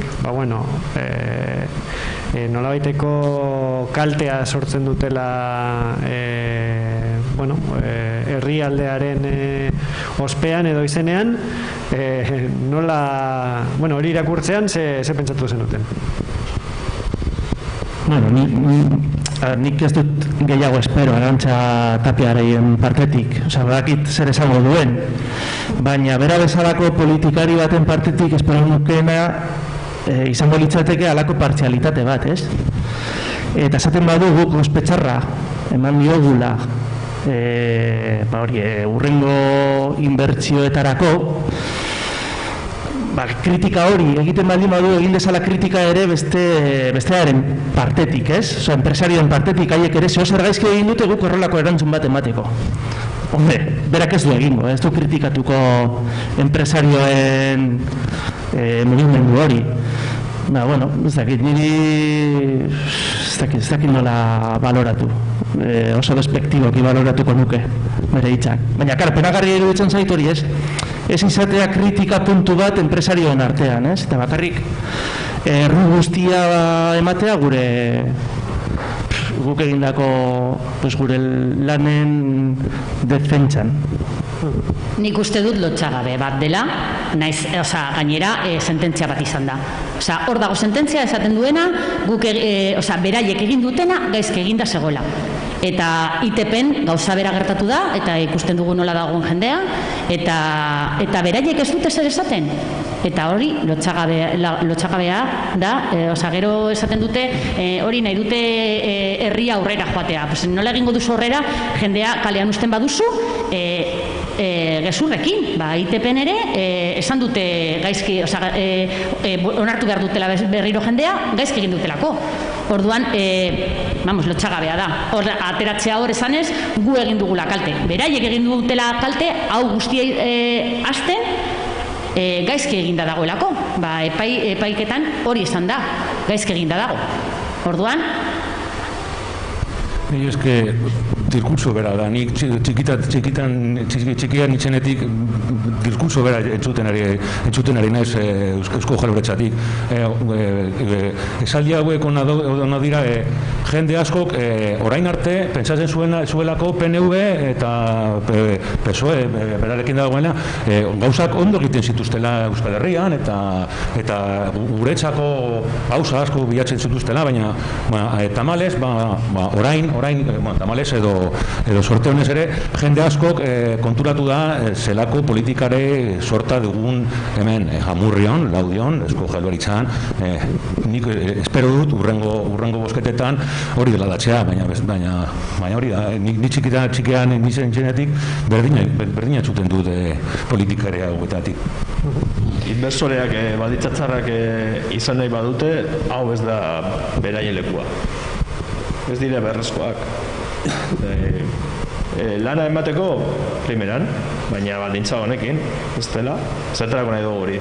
nolabaiteko kaltea sortzen dutela herrialdearen ospean edo izenean, hori irakurtzean ze pentsatu zenuten? Nik ez dut gehiago espero Arantza Tapiaren partetik, badakit zer esango duen, baina bera bezalako politikari baten partetik espero nukeena izango litzateke halako partzialitate bat, ez? Eta esaten badu guk ospetxarra eman diogula urrengo inbertsioetarako, kritika hori egiten baldin badu egin dezala kritika ere bestearen partetik, ez? Enpresarioen partetik, haiek ere zer gaizki egin dute guk horrelako erantzun bat emateko. Berak ez du egingo, ez du kritikatuko enpresarioen mugimendu hori. Ez dakit nola baloratu, oso despektiboki baloratuko nuke bere hitzak. Baina, penagarri iruditzen zait hori, ez izatea kritika puntu bat enpresarioen artean, ez? Eta bakarrik erru guztia ematea guk egindako gure lanen defentsan. Nik uste dut lotsagabe bat dela, naiz, gainera sententzia bat izan da. Hor dago sententzia esaten duena, guk beraiek egin dutena gaizki eginda zegoela. Eta ITPen gauza bera gertatu da, eta ikusten dugu nola dagoen jendea, eta beraiek ez dute zer esaten. Eta hori lotsagabea da, gero esaten dute, hori nahi dute herria aurrera joatea. Nola egingo duzu aurrera, jendea kalean usten baduzu, gezurrekin, ITPen ere, esan dute gaizki, onartu behar dutela berriro jendea, gaizki egin dutelako. Orduan, lotsagabea da. Ateratzea hor esanez, gu egin dugula kalte. Beraiek egin dutela kalte, hau guztiei hasten, gaizki eginda dagoelako. Epaiketan hori esan da, gaizki eginda dago. Orduan, Ni eske diskurso bera da, nik txikian itzenetik diskurso bera entzuten ari naiz Eusko Jaurlaritzatik. Esaldi hauek ona dira, jende askok orain arte pentsatzen zuelako PNV eta PSOE berarekin dagoena gauzak ondo egiten zituztela Euskal Herrian eta guretzako gauza asko bilatzen zituztela, baina tamalez, orain tamalez edo sorte honez ere, jende askok konturatu da zelako politikare sorta dugun hemen Amurrion, Laudion, Eusko Jaurlaritzan. Nik espero dut urrengo bozketetan hori dela datzea, baina hori da, ni txikian nizen txenetik berdina txuten dut politikare hauetatik. Inbersoreak balditzatzarrak izan nahi badute, hau ez da beraien lekua. Ez dira beharrezkoak. Lana emateko, primeran, baina baldintza honekin, ez dela, zertarako nahi dugu hori.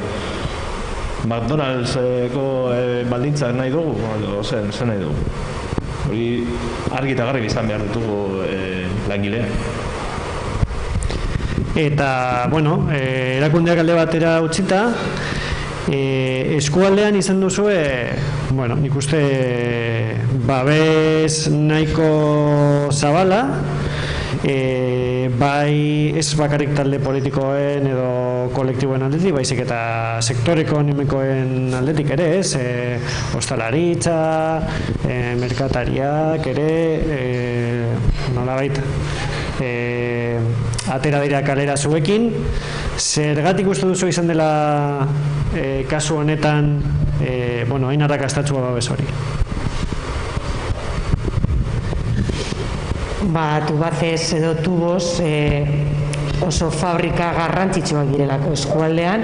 McDonald'seko baldintzak nahi dugu, zer nahi dugu. Hori argi eta garbi izan behar ditugu langileak. Eta, erakundeak alde batera utzita, eskualdean izan duzue, nik uste babes nahiko zabala, bai ez bakarrik talde politikoen edo kolektiboen aldetik, baizik eta sektore ekonomikoen aldetik ere, ostalaritza, merkatariak ere, nolabait, atera dira kalera zuekin. Zergatik uste duzu izan dela kasu honetan hain arrakastatsua babes hori? Tubacez edo tubos oso fabrika garrantzitsuak direlako eskualdean,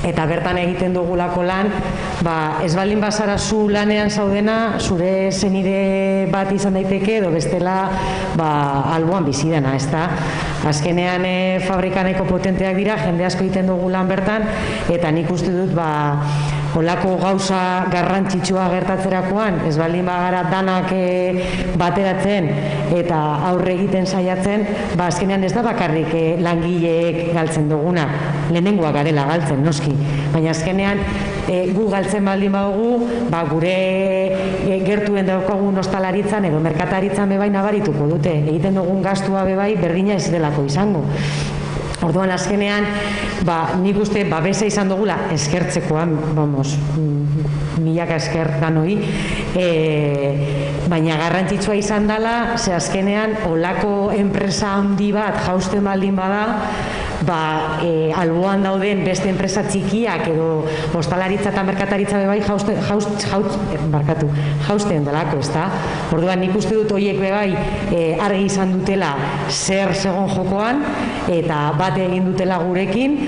eta bertan egiten dugulako lan, ez baldin bazara zu lanean zaudena, zure zenide bat izan daiteke, edo bestela alboan bizi dena, ezta? Azkenean fabrika nahiko potenteak dira, jende asko egiten dugu lan bertan, eta nik uste dut holako gauza garrantzitsua gertatzerakoan, ez baldin bagara danak bateratzen eta aurre egiten saiatzen, azkenean ez da bakarrik langileek galtzen duguna, lehenengoak garela galtzen, noski, baina azkenean gu galtzen baldin badugu, gure gertuen daukagun ostalaritzan edo merkataritzan bebai nabarituko dute, egiten dugun gastua bebai berdina ez delako izango. Orduan azkenean, nik uste babesa izan dugula eskertzekoan, milaka esker danoi, baina garrantzitsua izan dela, ze azkenean olako enpresa handi bat jausten baldin bada, alboan dauden beste enpresa txikiak edo ostalaritza eta merkataritza bebai jausten delako, ezta? Orduan nik uste dut horiek bebai argi izan dutela zer segon jokoan eta bat egin dutela gurekin,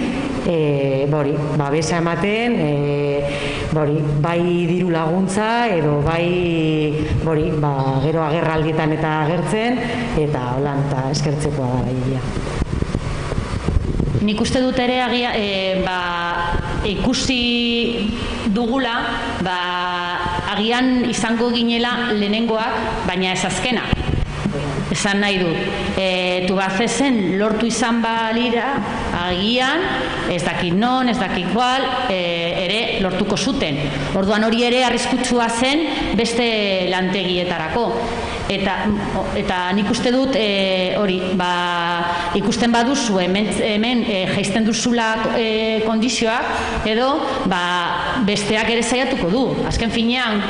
babesa ematen, bai diru laguntza edo bai gero agerraldietan eta agertzen, eta holan eta eskertzekoa da egia. Nik uste dut ere ikusi dugula, agian izango ginela lehenengoak, baina ez azkena. Esan nahi dut, Tubacexen lortu izan balira, agian, ez dakit non, ez dakit kual, ere lortuko zuten. Orduan hori ere arriskutsua zen beste lantegietarako. Eta nik uste dut, hori, ikusten baduzu, hemen jaisten duzula kondizioak, edo besteak ere saiatuko du. Azken finean,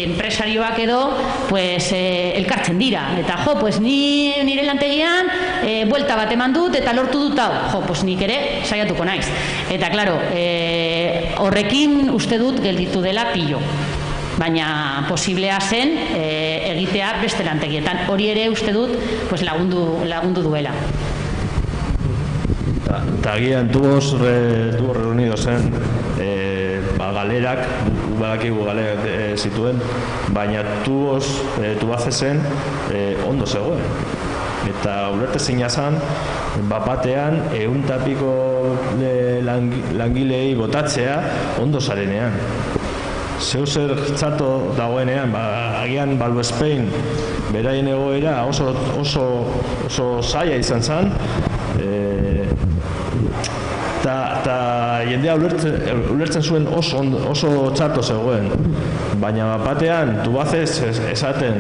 enpresarioak edo elkartzen dira. Eta nire lantegian buelta bat eman dut eta lortu dut hau. Nik ere saiatuko naiz. Eta, klaro, horrekin uste dut gelditu dela pillo. Baina posiblea zen egitea beste lantegietan. Hori ere uste dut lagundu duela. Eta agian tubos reunidos zen galerak, badakigu galerak zituen, baina Tubacexen ondo zegoen. Eta ulertezina zen, batean 100 eta piko langilei botatzea ondo zarenean. Zeuzer txato dagoenean, agian Balbespein beraien egoera oso zaila izan zen, eta jendea ulertzen zuen oso txarto zegoen. Baina batean, Tubacex esaten,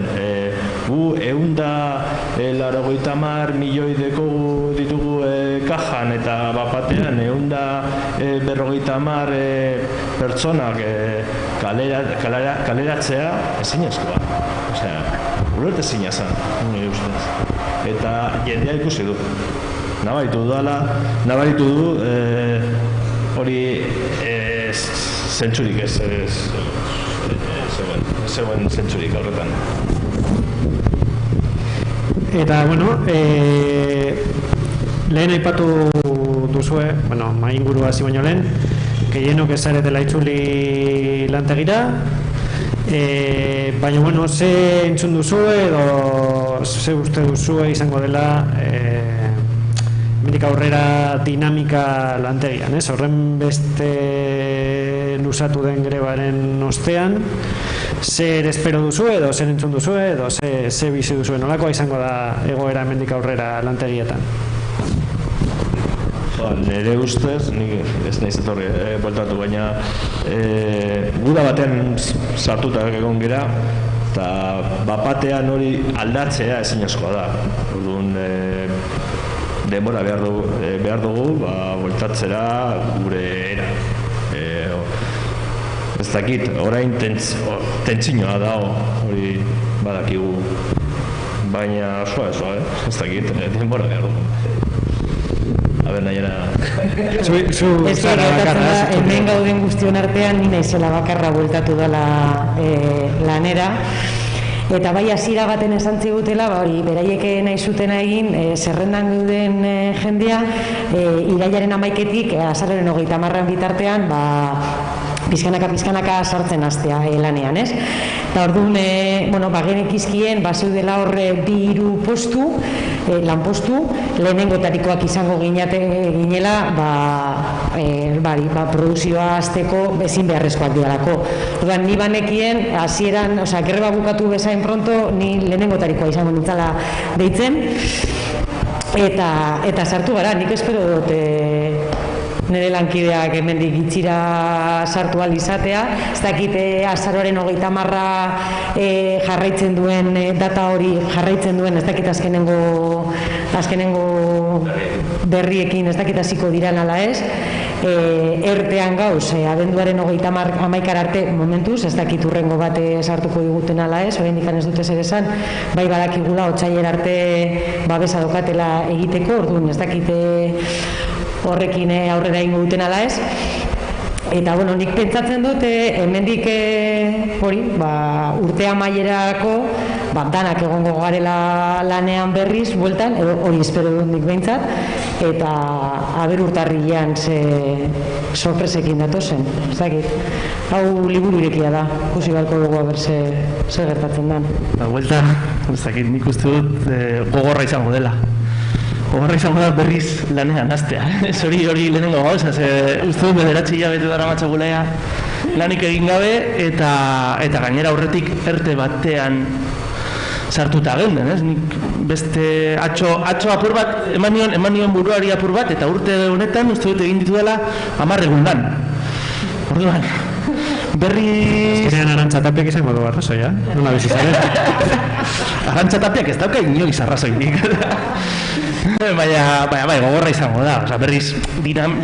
gu 150 milioi ditugu kajan, eta batean 150 pertsonak kaleratzea ezinezkoa. Ulertezina zen, nire ustez. Eta jendea ikusi du. Nabaritu du hori zentzurik ez zegoen zentzurik horretan. Eta, bueno, lehen aipatu duzue, mai ingurua hasi baino lehen, gehienok ez zaretela itzuli lantegira, baina, bueno, ze entzun duzue edo ze uste duzue izango dela hemendik aurrera dinamika lantegian, ez? Horren beste luzatu den grebaren ostean, zer espero duzue edo zer entzun duzue edo ze bizi duzue, nolakoa izango da egoera hemendik aurrera lantegietan? Nire ustez, nik ez nahiz etorri bueltatu, baina guda batean sartuta egon gera, eta batean hori aldatzea ezinezkoa da. Orduan, denbora behar dugu, bueltatzera gure era. Ez dakit, orain tentsinoa da, hori badakigu, baina soa, ez dakit, denbora behar dugu. Hemen gauden guztion artean ni naizela bakarra bueltatu dela lanera, eta bai hasiera baten esan zigutela, beraiek nahi zutena egin, zerrendan gauden jendea, irailaren 11-etik azaroaren 30 bitartean, pizkanaka sartzen hastea lanean, ez? Eta orduan, genekizkien, zeudela horre 2-3 postu, lanpostu, lehenengotarikoak izango ginela, produzioa hasteko ezin beharrezkoak direlako. Orduan, ni banekien, hasieran, greba bukatu bezain pronto, ni lehenengotarikoa izango nintzala deitzen, eta sartu gara, nik espero dut nire lankideak hemendik itxira sartu ahal izatea, ez dakite azaroaren 30 jarraitzen duen data hori jarraitzen duen, ez dakit azkenengo berriekin ez dakit hasiko diran ala ez, ertean gauz, abenduaren 31 arte momentuz, ez dakit urrengo bate sartuko diguten ala ez, oraindik ez dute zer esan, bai badakigula otsailera arte babesa dokatela egiteko, orduan ez dakite horrekin aurrera ingo duten ala ez. Eta, nik pentsatzen dut, hemendik urte amaierako danak egongo garela lanean berriz, bueltan, hori espero dut nik behintzat, eta aber urtarrilean sorpresekin datozen, ez dakit. Hau liburu irekia da, ikusi beharko dugu aber ze gertatzen den. Buelta, ez dakit, nik uste dut gogorra izango dela. Horra izango da berriz lanean hastea, ez hori lehenengo gauza, uste dut 9 hilabete dara matxagulea lanik egin gabe, eta gainera aurretik erte batean sartuta geunden, ez? Nik beste atxo apur bat, eman nion buruari apur bat, eta urte honetan uste dut egin ditu dela 10 egundan. Orduan, berriz... Azkenean Arantxa Tapiak izango du arrazoia, nola bizizaren? Arantxa Tapiak ez dauka inoiz arrazoinik. Baina, gogorra izango da. Osa, berriz,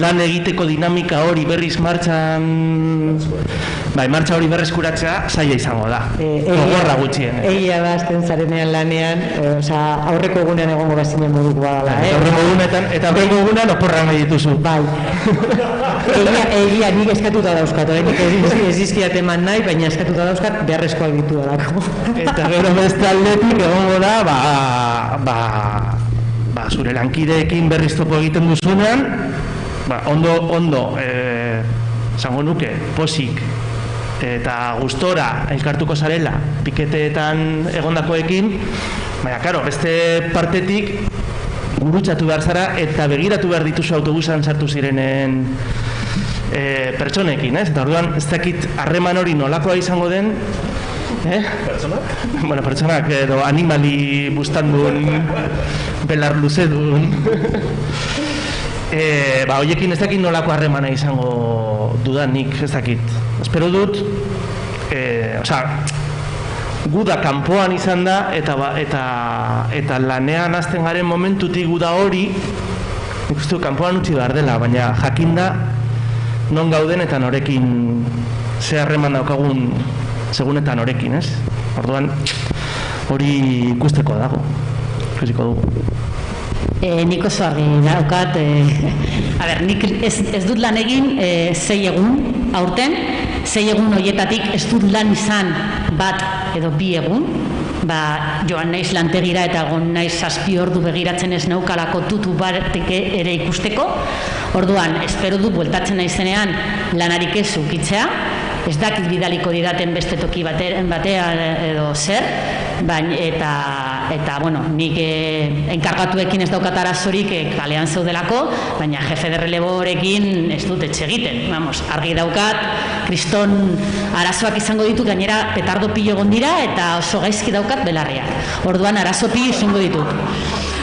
lan egiteko dinamika hori berriz martxa hori berreskuratzea zaila izango da. Gogorra gutxien. Egia da, azten zarenean lanean, aurreko egunean egongo bazinen moduko badala. Aurreko egunetan, eta aurreko egunean oporrak nahi dituzu. Bai. Egia nik eskatuta dauzkat, nik ez izkiat eman nahi, baina eskatuta dauzkat beharrezkoak ditu dalako. Eta gero beste aldetik egongo da, zure lankideekin berriz topo egiten duzunean, ondo, esango nuke, posik eta gustora elkartuko zarela piketeetan egondakoekin, baina, karo, beste partetik gurutzatu behar zara eta begiratu behar dituzu autobusan sartu zirenen pertsonekin, ez? Eta orduan, ez dakit harreman hori nolakoa izango den, Pertsonak? Bueno, pertsonak edo animali bustandun, belar luzedun. Hoiekin ez dakit nolako harremana izango dudanik, ez dakit. Espero dut, guda kanpoan izan da, eta lanean hasten garen momentutik guda hori, nik uste kanpoan utzi behar dela, baina jakinda non gauden eta norekin ze harreman daukagun segunetan norekin, ez? Orduan, hori ikusteko dago, ikusiko dugu. Nik oso argi daukat, nik ez dut lan egin 6 egun aurten, 6 egun horietatik ez dut lan izan bat edo 2 egun, joan naiz lantegira eta egon naiz 7 ordu begiratzen ez naukalako tutu bateke ere ikusteko. Orduan, espero dut bueltatzen naizenean lanarik ez ukitzea, ez dakit bidaliko didaten beste toki batean edo zer, eta bueno, nik enkargatuekin ez daukat arazorik kalean zeudelako, baina jefe de releborekin ez dut etxe egiten. Vamos, argi daukat, kriston arazoak izango ditu, gainera petardo pilo egon dira eta oso gaizki daukat belarriak. Orduan arazo pilo izango ditut.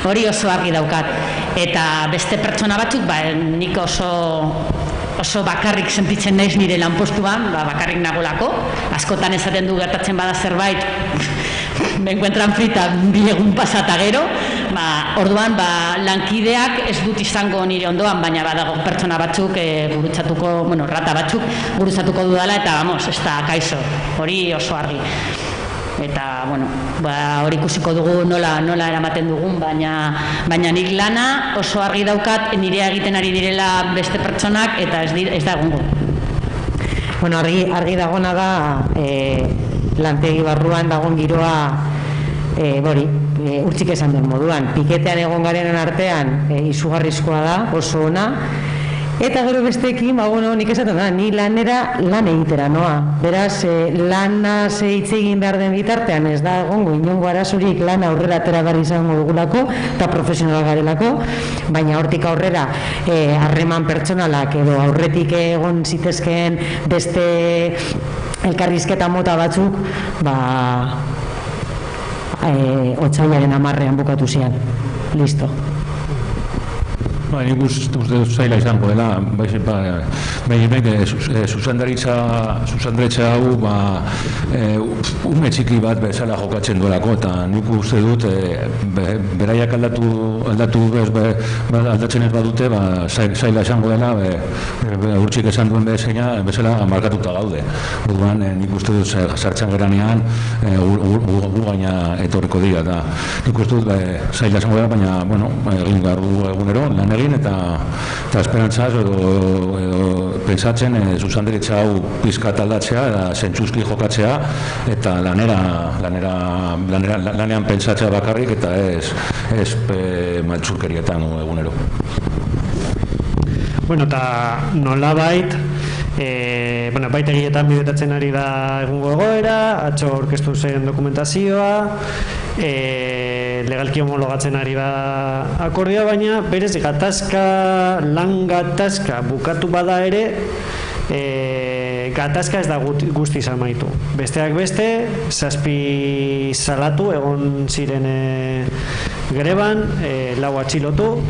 Hori oso argi daukat. Eta beste pertsona batzuk, nik oso bakarrik sentitzen naiz nire lanpostuan, bakarrik nagolako. Askotan esaten du gertatzen bada zerbait, me encuentran frita 2 egun pasata gero. Orduan, lankideak ez dut izango nire ondoan, baina badago pertsona batzuk gurutzatuko, rata batzuk gurutzatuko dudala, eta vamos, ez da kaizo. Hori oso argi. Eta, hori ikusiko dugu nola eramaten dugun, baina nik lana oso argi daukat nirea egiten ari direla beste pertsonak eta ez da egongo. Argi dagona da lantegi barruan dagoen giroa urtsik esan duen moduan. Piketean egon garenen artean izugarrizkoa da, oso ona. Eta gero besteekin, nik esaten da, ni lanera lan egitera noa. Beraz, lana hitz egin behar den bitartean ez da egongo inongo arazorik lan aurrera atera behar izango dugulako eta profesional garelako, baina hortik aurrera harreman pertsonalak edo aurretik egon zitezkeen beste elkarrizketa mota batzuk, otsailaren 10ean bukatu zian. Listo. Nik uste zaila izango dela, zuzendaritza hau ume txiki bat bezala jokatzen duelako, eta nik uste dut beraiak aldatzen ez badute, zaila izango dela, urtsik esan duen bezala markatuta gaude. Orduan, nik uste dut sartzen geranean gu gaina etorriko dira, eta nik uste dut zaila izango dela, baina egin behar dugu egunero, lan egin eta esperantzaz edo pentsatzen zuzendaritza hau pizkat aldatzea eta zentzuzki jokatzea eta lanean pentsatzea bakarrik eta ez maltzurkerietan egunero. Eta nolabait baitegietan bidetatzen ari da egungo egoera, atzo aurkeztu zen dokumentazioa, legalki homologatzen ari da akordioa, baina berez lan gatazka bukatu bada ere gatazka ez da guztiz amaitu. Besteak beste, 7 salatu egon ziren greban, 4 atxilotu,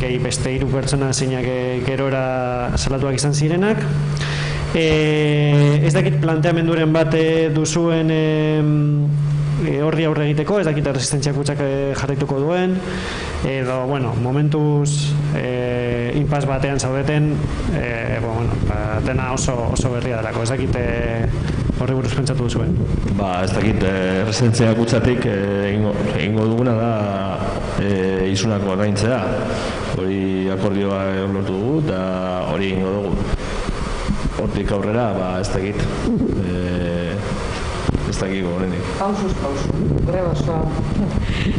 gehi beste 3 pertsona zeinak gerora salatuak izan zirenak. Ez dakit planteamenduren bat duzuen horri aurre egiteko, ez dakit resistentzia kutsak jarraituko duen, edo, bueno, momentuz inpas batean zaudeten, dena oso berria delako, ez dakit horri buruz pentsatu duzuen. Ez dakit, resistentzia kutsatik egingo duguna da isunak ordaintzea, hori akordioa lortu dugu, eta hori egingo dugu. Hortik aurrera, ez dakit. Ez dakiko, horrenik. Pausuz,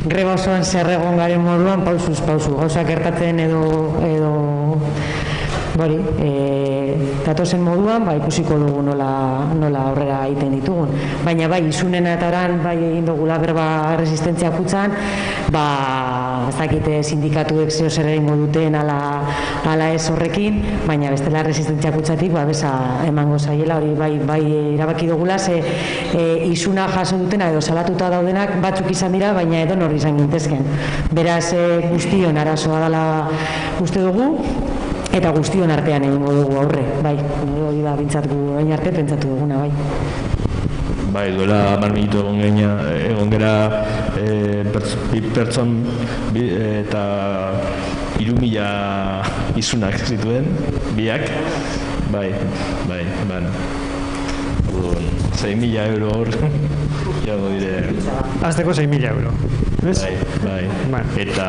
greba osoan zer egon garen moduan, pausuz, gauza gertatzen edo bari, datozen moduan, ikusiko dugu nola aurrera egiten ditugun. Baina bai, isunen ataran, bai egin dugula berba resistentzia kutzan, ez dakite sindikatuek zeo zer egingo duten ala ez horrekin, baina bestela resistentzia kutzatik besa emango zaiela, hori bai erabaki dugula, ze isuna jaso dutena edo salatuta daudenak batzuk izan dira, baina edo norri izan gintezken. Beraz, guztion arazoa dela uste dugu, eta guztion artean egingo dugu aurre, bai, hori da bintzatu gain arte pentsatu duguna, bai. Bai, duela 10 minutu egon gera pertson eta 3.000 isunak zituen, biak, bai, 6.000 euro hor, jago dire. Azteko 6.000 euro, ez? Bai, eta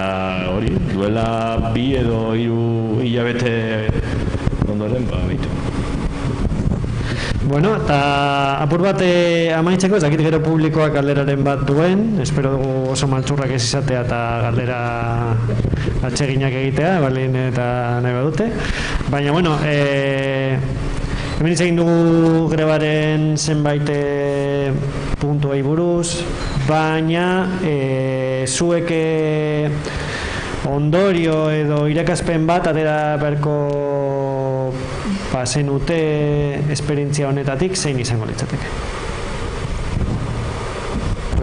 hori, duela 2 edo 3 hilabete ondoren, bitu. Bueno, eta apur bat amaitzeko, ez dakit gero publikoak galderaren bat duen, espero dugu oso maltzurrak ez izatea eta galdera atseginak egitea, balin eta nahi badute. Baina, bueno, hemen egin dugu grebaren zenbait puntuei buruz, baina zuek ondorio edo irakaspen bat atera berko zenute esperientzia honetatik zein izango litzateke.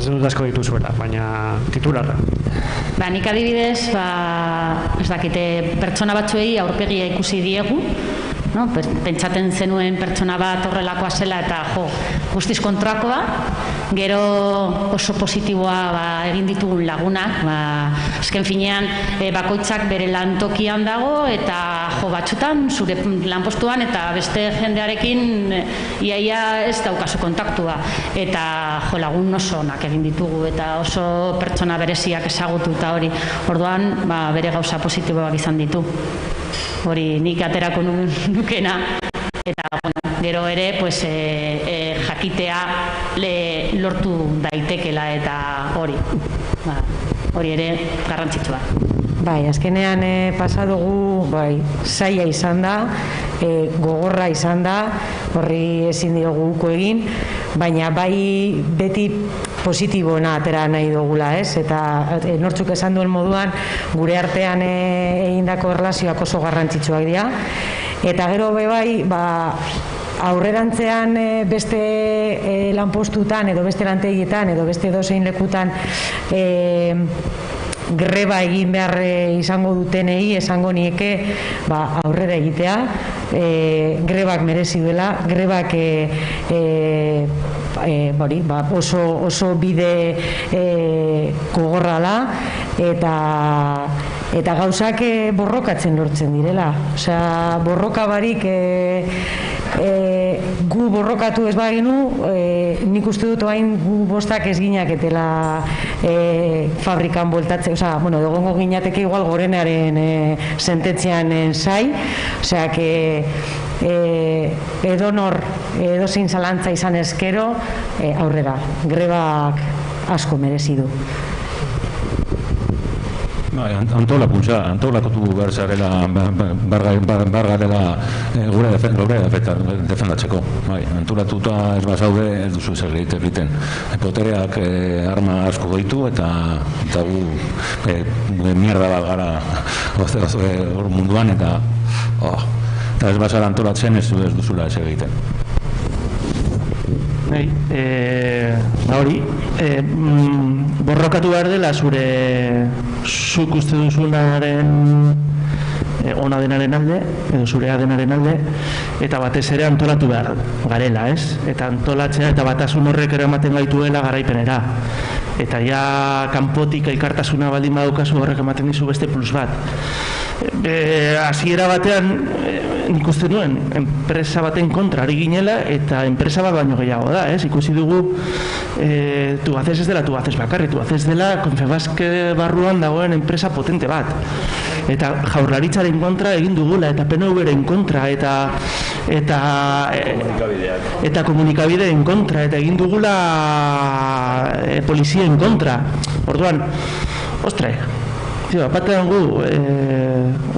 Zenut asko dituzuela, baina titularra. Nik adibidez, ez dakite pertsona batzuei aurpegia ikusi diegu, pentsaten zenuen pertsona bat horrelakoa zela eta guztiz kontrakoa, gero oso positiboa egin ditugun lagunak, azken finean bakoitzak bere lantokian dago eta batzutan zure lanpostuan eta beste jendearekin iaia ez daukazu kontaktua eta lagun oso onak egin ditugu eta oso pertsona bereziak ezagutu eta hori, orduan bere gauza positiboak izan ditu. Hori nik aterako nukena eta gero ere jakitea lortu daitekela eta hori ere garrantzitsua. Bai, azkenean pasa dugu, zaila izan da, gogorra izan da, horri ezin diogu uko egin, baina bai beti positibona atera nahi dugula, ez? Eta nortzuk esan duen moduan, gure artean egindako erlazioak oso garrantzitsuak dira. Eta gero bai, aurrerantzean beste lanpostutan edo beste lantegietan edo beste edozein lekutan greba egin behar izango dutenei esango nieke aurrera egitea, grebak merezi duela, grebak oso bide gogorra da eta gauzak borrokatzen lortzen direla. Osea, borroka barik gu borrokatu ez bagenu, nik uste dut oain gu bostak ez ginaketela fabrikan bueltatzen, egongo ginateke igual gorenaren sentetzian zai, osea, edonor, edozein zalantza izan ezkero, aurrera, grebak asko merezi du. Antolakotu behar zarela, behar garela gure defendatzeko. Antolatuta ez bazaude ez duzu zer egiten. Potereak arma asko ditu eta gu mierda bat gara munduan eta ez bazara antolatzen ez duzula ez egiten. Hori, borrokatu behar dela zuk uste duzunaren ona denaren alde, edo zurea denaren alde, eta batez ere antolatu behar garela, ez? Eta antolatzea eta batasun horrek eramaten gaituela garaipenera. Eta ja kanpotik elkartasuna baldin badaukazu horrek ematen dizu beste plus bat. Hasiera batean nik uste nuen enpresa baten kontra ari ginela eta enpresa bat baino gehiago da, ez? Ikusi dugu Tubacex ez dela Tubacex bakarrik, Tubacex dela Confebask barruan dagoen enpresa potente bat. Eta Jaurlaritzaren kontra egin dugula eta PNV-ren kontra eta komunikabideen kontra eta egin dugula polizien kontra. Orduan, ostre, batean gu,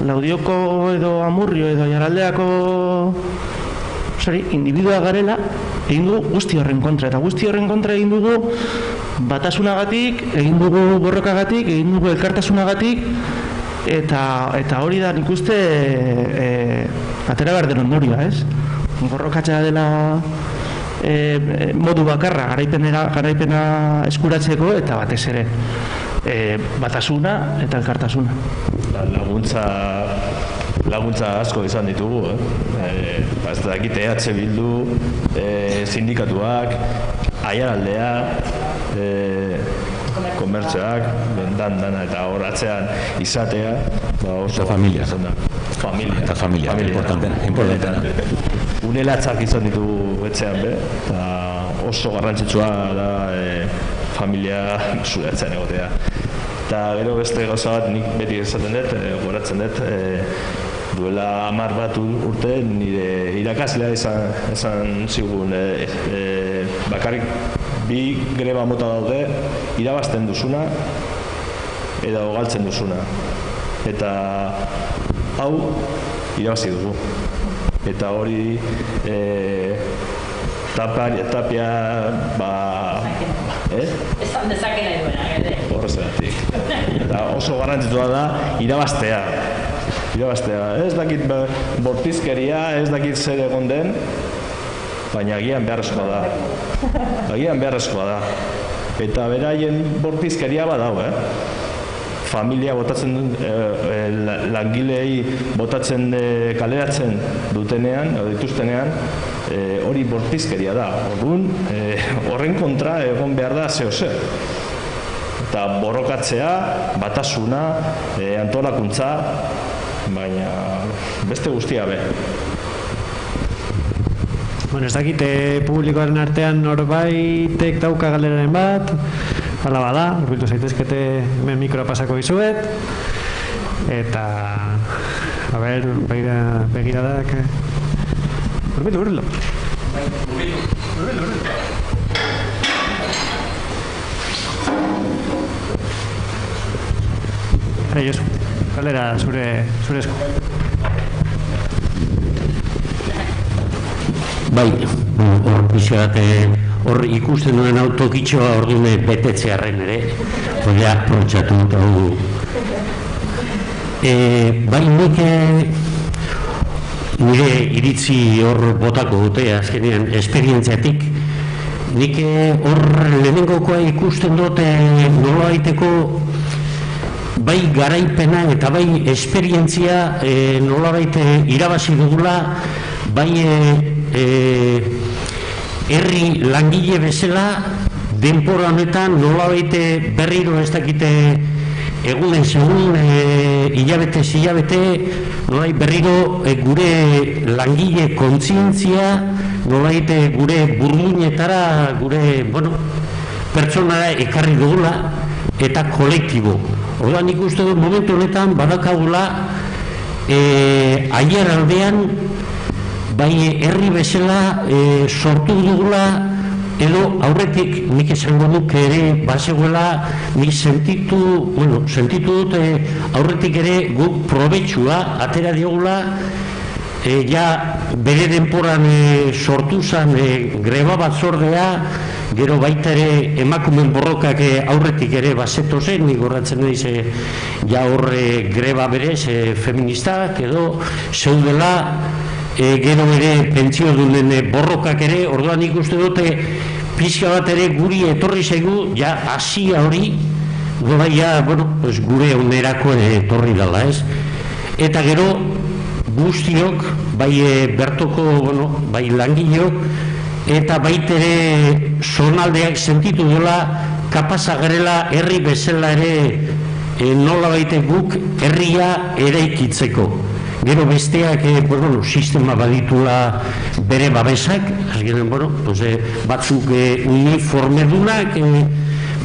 Laudioko edo Amurrio edo Jaraldeako individua garela, egin dugu guzti horren kontra. Eta guzti horren kontra egin dugu batasunagatik, egin dugu borrokagatik, egin dugu elkartasunagatik, eta hori da nik uste atera behar den ondorioa, ez? Borrokatzea dela modu bakarra garaipena eskuratzeko eta batez ere batasuna eta elkartasuna. Laguntza asko izan ditugu, ez dakit EH Bildu, sindikatuak, Aiaraldea, komertzioak, dana eta horatzean izatea, oso familia. Eta familia, importante. Unelatzak izan ditugu etxean eta oso garrantzitsua da familia zure etxean egotea. Eta gero beste gauza bat nik beti esaten dut, goratzen dut, duela 10 bat urte nire irakaslea esan zigun bakarrik bi greba mota daude, irabazten duzuna edo galtzen duzuna. Eta hau irabazi dugu. Eta hori Tapia esan dezake nahi duena, horrezatik. Eta oso garrantzitsua da irabaztea. Ez dakit bortizkeria, ez dakit zer egon den, baina agian beharrezkoa da. Eta beraien bortizkeria badau, familia botatzen langilei botatzen kaleratzen dutenean, edo dituztenean, hori bortizkeria da. Orduan, horren kontra egon behar da zeo-zer. Eta borrokatzea, batasuna, antolakuntza, baina beste guztia be. Bueno, ez dakite publikoaren artean norbaitek dauka galeraren bat, hala bada, urbiltu zaitezkete hemen mikroa pasako dizuet, eta, a ber, begiradak, urbildu. Josu, galera zure esku. Bai, hor pixat, hor ikusten duen autokitxoa hor dune betetzearen ere, ja, protxatu eta hau. Bai, nik nire iritzi hor botako dute, azkenean, esperientziatik, nik hor lehenengokoa ikusten dute nola aiteko bai garaipena eta bai esperientzia nola baite irabazi dugula, bai herri langile bezala denpora honetan nola baite berriro ez dakite egunen segun hilabete nola berriro gure langile kontzientzia nola baite gure burmuinetara gure pertsonara ekarri dugula eta kolektibo. Orduan nik uste dut momentu honetan badakagula Aiaraldean bai herri bezala sortu dugula edo aurretik nik esango nuke ere bazegoela nik sentitu dut aurretik ere guk probetxua atera diogula ja bere denporan sortu zen greba batzordea, gero baita ere emakumeen borrokak aurretik ere bazeto zen, nik horretzen naiz ja horre greba berez feministak edo zeudela gero ere pentsiodunen borrokak ere, orduan ikuste dute pixka bat ere guri etorri zaigu, ja hasia hori, nola ja, bueno, pues gure onerako etorri dela, ez? Eta gero guztiok, bai bertoko, bueno, bai langileok, eta baitere zonaldeak sentitu dela, kapasa garela herri bezala ere nola baite guk herria eraikitzeko. Gero besteak sistema baditula bere babesak, azkenean, batzuk uniformedunak,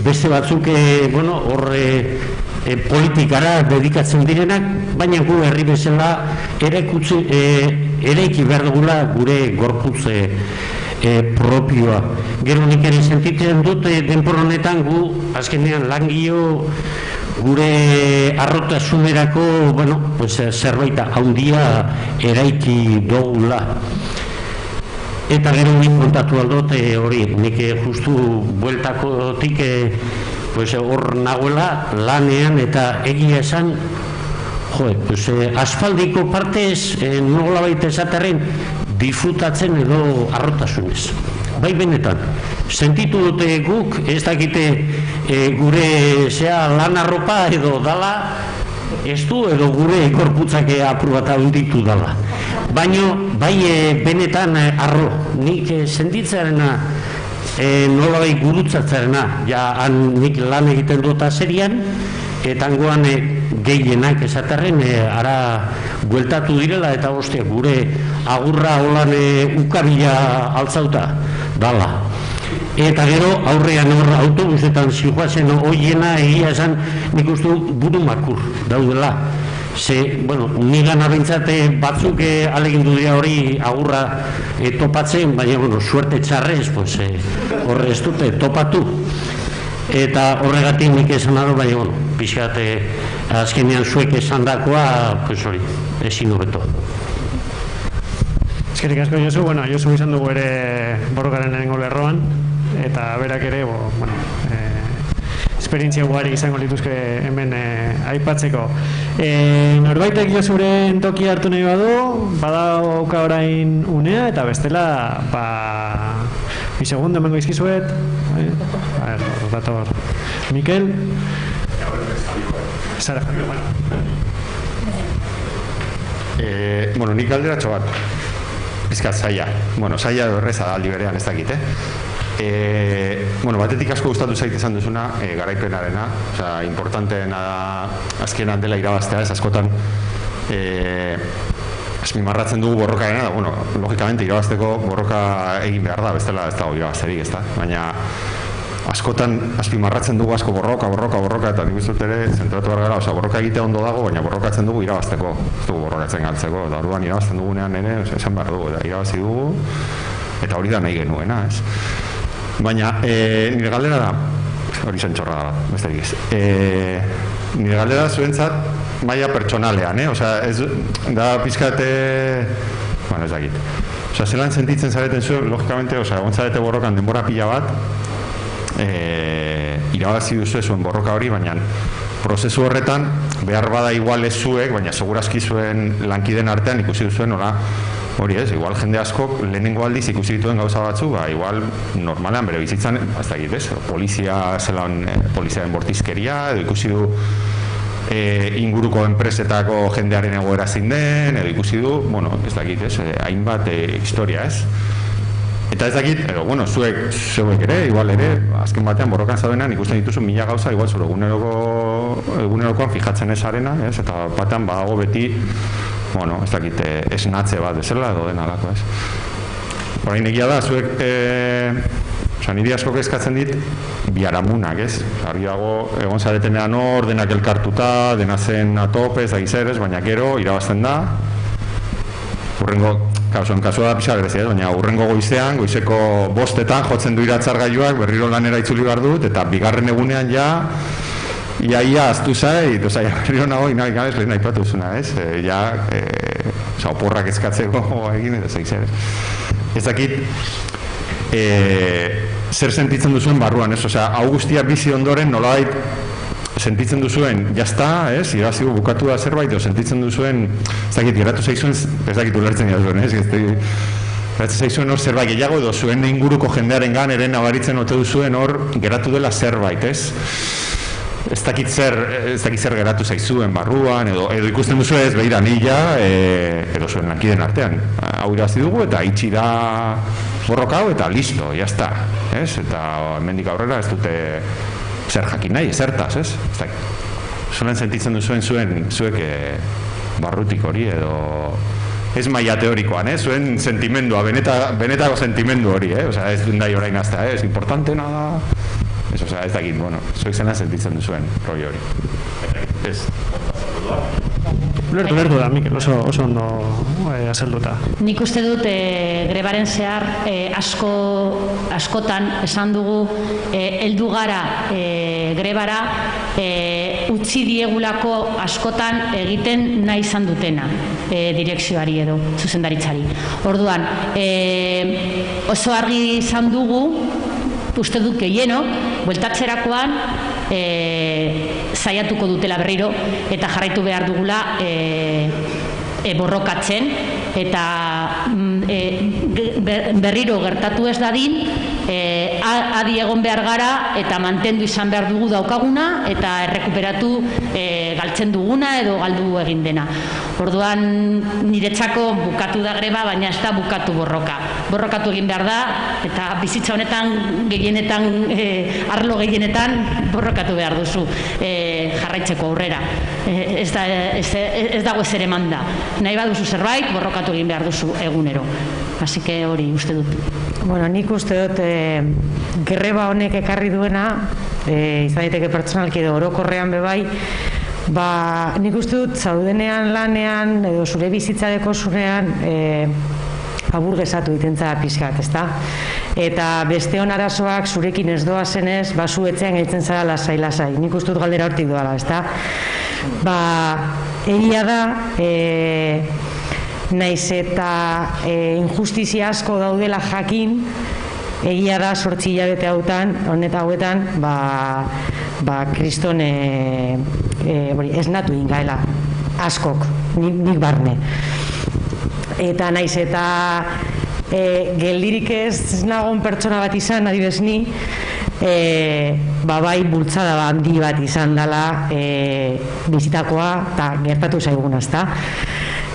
beste batzuk politikara dedikatzen direnak, baina gu herri bezala eraiki behar dugula gure gorputz propioa. Gero nik ere sentitzen dut denbora honetan gu azkenean langio gure arrotasunerako zerbait handia eraiki dugula. Eta gero nik kontatu aldot hori, nik justu bueltakotik hor nagoela lanean eta egia esan asfaldiko partez nola baita esaterren disfrutatzen edo arrotasunez. Bai benetan, sentitu dute guk, ez dakite gure lan arropa edo dala, ez du edo gure gorputzak apur bat handitu dala. Baina bai benetan arro, nik sentitzearena nola bai gurutzatzearena, nik lan egiten dut azerian, eta hangoan gehienak esaterren ara bueltatu direla eta gure agurra holan ukabila altzauta dala. Eta gero aurrean autobusetan zijoazen hoiena egia esan nik uste buru makur daudela. Nigan abentzate batzuk alegindu dira hori agurra topatzen, baina suerte txarrez horre ez dute topatu. Eta horregatik nik esan aro, baina pixkat azkenean zuek esan dakoa, hori, ezin hobeto. Eskerrik asko Josu, Josu izan dugu ere borrokaren lehenengo lerroan, eta berak ere, esperientzia ugari izango lituzke hemen aipatzeko. Norbaitek Josuren toki hartu nahi badu, badauka orain unea, eta bestela, bi segundo emango izkizuet. Dator Mikel. Zara jarri, nik galderatxo bat. Bizkat zaila. Zaila horreza da aldi berean ez dakit, batetik asko gustatu zait izan duzuna, garaipenarena, importanteena da azkenan dela irabaztea, ez askotan azpimarratzen dugu borrokaena, logikamente irabazteko borroka egin behar da, bestela ez dago irabazterik, ez da, baina askotan azpimarratzen dugu asko borroka, eta nik uste ere zentratu behar gara, borroka egitea ondo dago, baina borrokatzen dugu irabazteko, ez dugu borrokatzen galtzeko, eta orduan irabazten dugunean ere, esan behar dugu, eta irabazi dugu, eta hori da nahi genuena, ez? Baina, nire galdera da, hori zentxorra da, besterik ez, nire galdera zuentzat maila pertsonalean, ez da pizkate, ez dakit, zelan sentitzen zareten zuen, logikamente, egontzarete borrokan denbora pila bat, irabazi duzu zuen borroka hori, baina prozesu horretan behar bada igual ez zuek, baina segurazki zuen lankiden artean ikusi duzuen hori ez, igual jende askok lehenengo aldiz ikusi dituen gauza batzu, igual normalean bere bizitzan, ez dakit ez, poliziaren bortizkeria, edo ikusi du inguruko enpresetako jendearen egoera zein den, edo ikusi du, ez dakit ez, hainbat historia ez. Eta ez dakit, zuek ere, igual ere, azken batean borrokan zaudenean ikusten dituzu mila gauza, igual zure egunerokoan fijatzen ez arena, eta batean badago beti, ez dakit, esnatze bat bezala edo den alako, ez. Horain egia da, zuek, niri asko kezkatzen dit, biharamunak, ez. Argi dago, egon zaretenean hor, denak elkartuta, dena zen atope, ez dakiz ere, baina gero, irabazten da, urrengo, kasua da pixar grezia, baina urrengo goizeko 5:00 jotzen du iratzargailuak, berriro lanera itzuli behar dut, eta bigarren egunean ia aztu zait, berriro nago, inabik lehen aipatu zuna, ez? Oporrak eskatzeko egin, ez dakiz ere. Ez dakit, zer sentitzen duzuen barruan, ez? Hau guztia bizi ondoren nolabait sentitzen duzuen, jazta, irabazigu bukatu da zerbait, edo sentitzen duzuen, ez dakit, geratu zaizuen, ez dakit ulertzen jazuen, geratzen zaizuen hor zerbait gehiago, edo zuen inguruko jendearen gan, eren nabaritzen ote duzuen hor geratu dela zerbait, ez dakit zer geratu zaizuen barruan, edo ikusten duzu ez, behira nila, edo zuen lankiden artean, hau irabazi dugu, eta itxi da borroka hau, eta listo, jazta, eta hemendik aurrera ez dute zer jakin nahi, zertaz, ez? Zulen sentitzen duzuen zuek barrutik hori edo ez maila teorikoan, zuen sentimendua, benetako sentimendu hori, ez duen dai orain azta, ez importantena da, ez dakit, zuek zena sentitzen duzuen roi hori. Ez. Lertu da, Mikel, oso ondo azalduta. Nik uste dut grebaren zehar askotan esan dugu heldu gara grebara utzi diegulako askotan egiten nahi izan dutena direkzioari edo zuzendaritzari. Orduan, oso argi izan dugu, uste dut gehienok, bueltatzerakoan saiatuko dutela berriro eta jarraitu behar dugula borrokatzen eta berriro gertatu ez dadin adi egon behar gara eta mantendu izan behar dugu daukaguna eta errekuperatu galtzen duguna edo galdu egin dena. Orduan niretzako bukatu da greba, baina ez da bukatu borroka. Borrokatu egin behar da eta bizitza honetan gehienetan, arlo gehienetan borrokatu behar duzu jarraitzeko aurrera. Ez dago ezer eman da. Nahi baduzu zerbait, borrokatu egin behar duzu egunero. Así que hori uste dut. Bueno, nik uste dut greba honek ekarri duena, izan daiteke pertsonalki edo orokorrean bebai, nik uste dut zaudenean lanean edo zure bizitzadeko zurean aburgesatu itentzara pixkat, ezta? Eta beste hon arazoak zurekin ez doa zenez, zu etxean gaitzen zara lasai. Nik uste dut galdera hortik doala, ezta? Egia da, naiz eta injustizia asko daudela jakin, egia da 8 hilabete hauetan, kriston esnatu ingaela, askok, nik barne. Eta naiz eta geldirik ez nagon pertsona bat izan, adibez ni, bai bultzada handi bat izan dela bizitakoa eta gertatu zaiguna, ezta?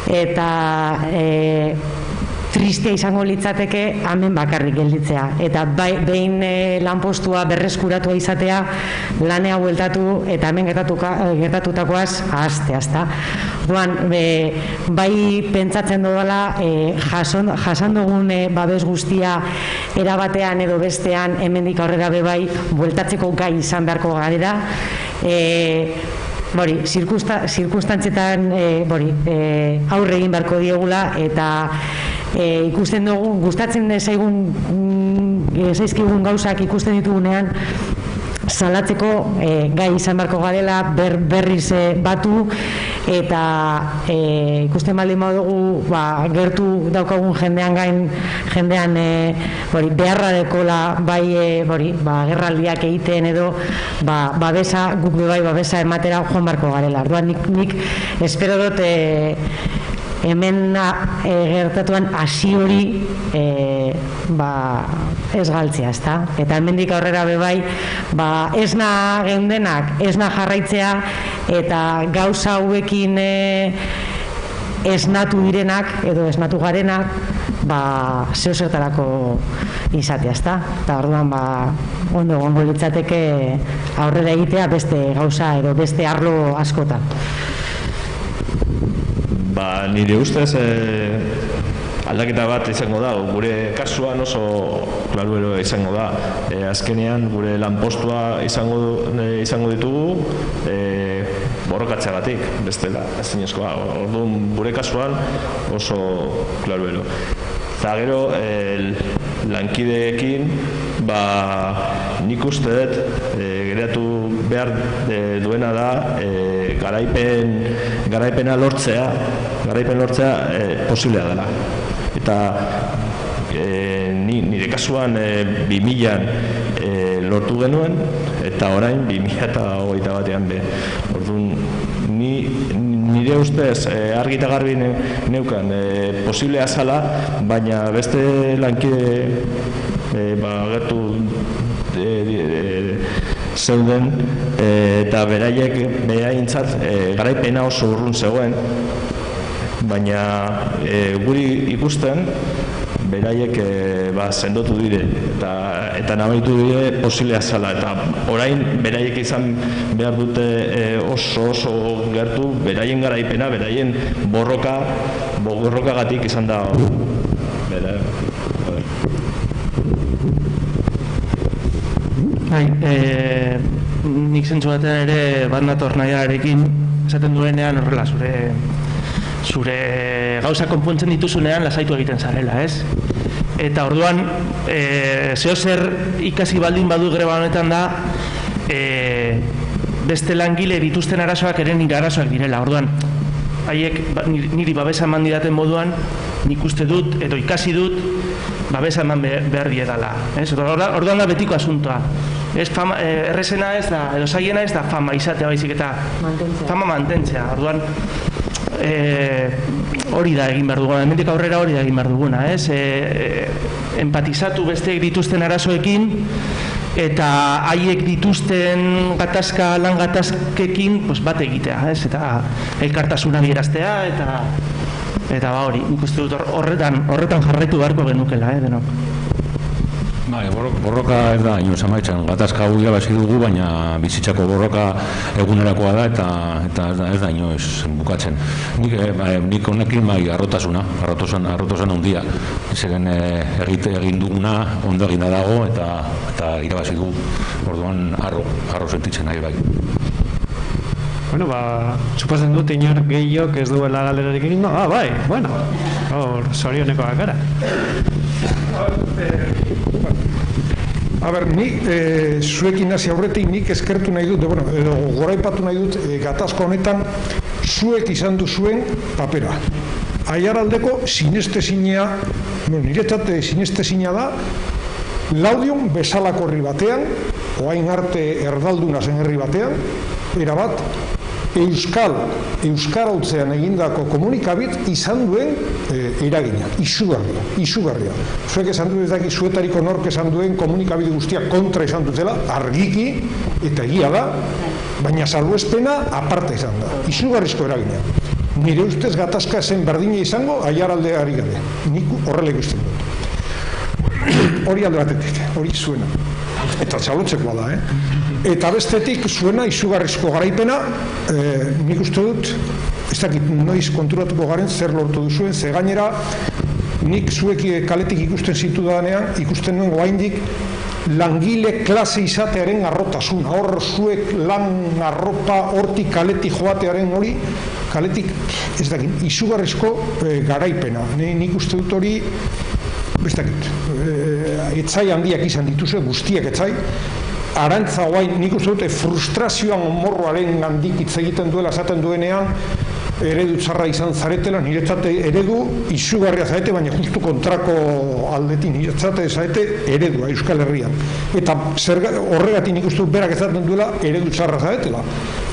Eta tristea izango litzateke hemen bakarrik gelditzea. Eta behin lanpostua berreskuratua izatea, lanea bueltatu eta hemen gertatutakoaz ahaztea, ezta? Orduan, bai pentsatzen dudala jasan dugun babes guztia erabatean edo bestean hemendik aurrera bai bueltatzeko gai izan beharko garela. Zirkunstantzietan aurre egin beharko diegula eta ikusten dugu, gustatzen zaizkigun gauzak ikusten ditugunean salatzeko gai izan beharko garela, berriz batu eta ikusten baldin badugu gertu daukagun jendean beharra dekola gerraldiak egiten edo guk babesa ematera joan beharko garela. Orduan nik espero dut hemen gertatuan hasi hori ez galtzea, ezta? Eta hemendik aurrera bai esna geundenak, esna jarraitzea eta gauza hauekin esnatu direnak edo esnatu garenak zeo zertarako izatea, ezta? Eta orduan ondo egongo litzateke aurrera egitea beste gauza edo beste arlo askotan. Nire ustez aldaketa bat izango da, gure kasuan oso klaruero izango da. Azkenean gure lanpostua izango ditugu borrokatzeagatik, bestela, ezinezkoa. Orduan gure kasuan oso klaruero. Eta gero lankideekin nik uste dut geratu behar duena da garaipena lortzea posiblea dela. Eta nire kasuan 2000an lortu genuen, eta orain 2021an be. Orduan, nire ustez argi eta garbi neukan posiblea zala, baina beste lankide gertu zeuden eta beraientzat garaipena oso urrun zegoen, baina guri ikusten beraiek sendotu dire eta nabaitu dire posiblea zala, eta orain beraiek izan behar dute oso gertu beraien garaipena, beraien borrokagatik izan da nik zentzu batean ere bat nator nahiarekin esaten duenean horrela zure gauza konpontzen dituzunean lasaitu egiten zarela, ez? Eta orduan zeo zer ikasi baldin badu greba honetan da beste langile dituzten arazoak ere nire arazoak direla. Orduan haiek niri babesa eman didaten moduan nik uste dut edo ikasi dut babesa eman behar diedala, ez? Orduan da betiko asuntoa. Errezena ez da, edo zaiena ez da fama izatea baizik eta fama mantentzea. Orduan hori da egin behar duguna, hemendik aurrera hori da egin behar duguna, ez? Empatizatu besteek dituzten arazoekin eta haiek dituzten lan gatazkekin bat egitea, ez? Eta elkartasuna adieraztea eta hori, nik uste dut horretan jarraitu beharko genukela, denok. Borroka ez da inoiz amaitzen, gatazka hau irabazi dugu, baina bizitzako borroka egunerakoa da eta ez da inoiz bukatzen. Nik honekin harrotasuna handia. Zeren egin duguna ondo eginda dago eta irabazi dugu. Orduan harro sentitzen nahi bai. Bueno, suposatzen dut inor gehiok ez duela galerarik egin, bai, bueno, hor zorioneko gara. A ber, ni zuekin hasi aurretik nik eskertu nahi dut, edo goraipatu nahi dut gatazko honetan zuek izan duzuen papera. Aiaraldeko sinestezinea, niretzat sinestezina da, Laudion bezalako herri batean, orain arte erdalduna zen herri batean, erabat, euskarauntzean egindako komunikabit izan duen eragina, izugarria. Zuek esan duen ezaki zuetariko nork esan duen komunikabide guztiak kontra izan dutela, argiki eta egia da, baina salbuespena aparte izan da, izugarrizko eragina. Nire ustez gatazka zen berdina izango, aiaraldeari gabe. Nik horrela ikusten dut. Hori alde batetik, hori zuena. Eta txalotzekoa da, Eta bestetik zuena izugarrizko garaipena, nik uste dut, ez dakit noiz konturatuko garen zer lortu duzuen, ze gainera nik zuek kaletik ikusten zitudanean, ikusten nuen oraindik langile klase izatearen arrotasuna, hor zuek lan arropa hortik kaletik joatearen hori, kaletik, ez dakit, izugarrizko garaipena. Nik uste dut hori, ez dakit, etzai handiak izan dituzue, guztiak etzai, Arantza guain, nik uste dute frustrazioan morroaren gandik hitz egiten duela esaten duenean eredu txarra izan zaretela, niretzate eredu izugarria zarete, baina justu kontrako aldetik niretzate zarete eredua Euskal Herrian. Eta horregatik nik uste dut berak esaten duela eredu txarra zaretela.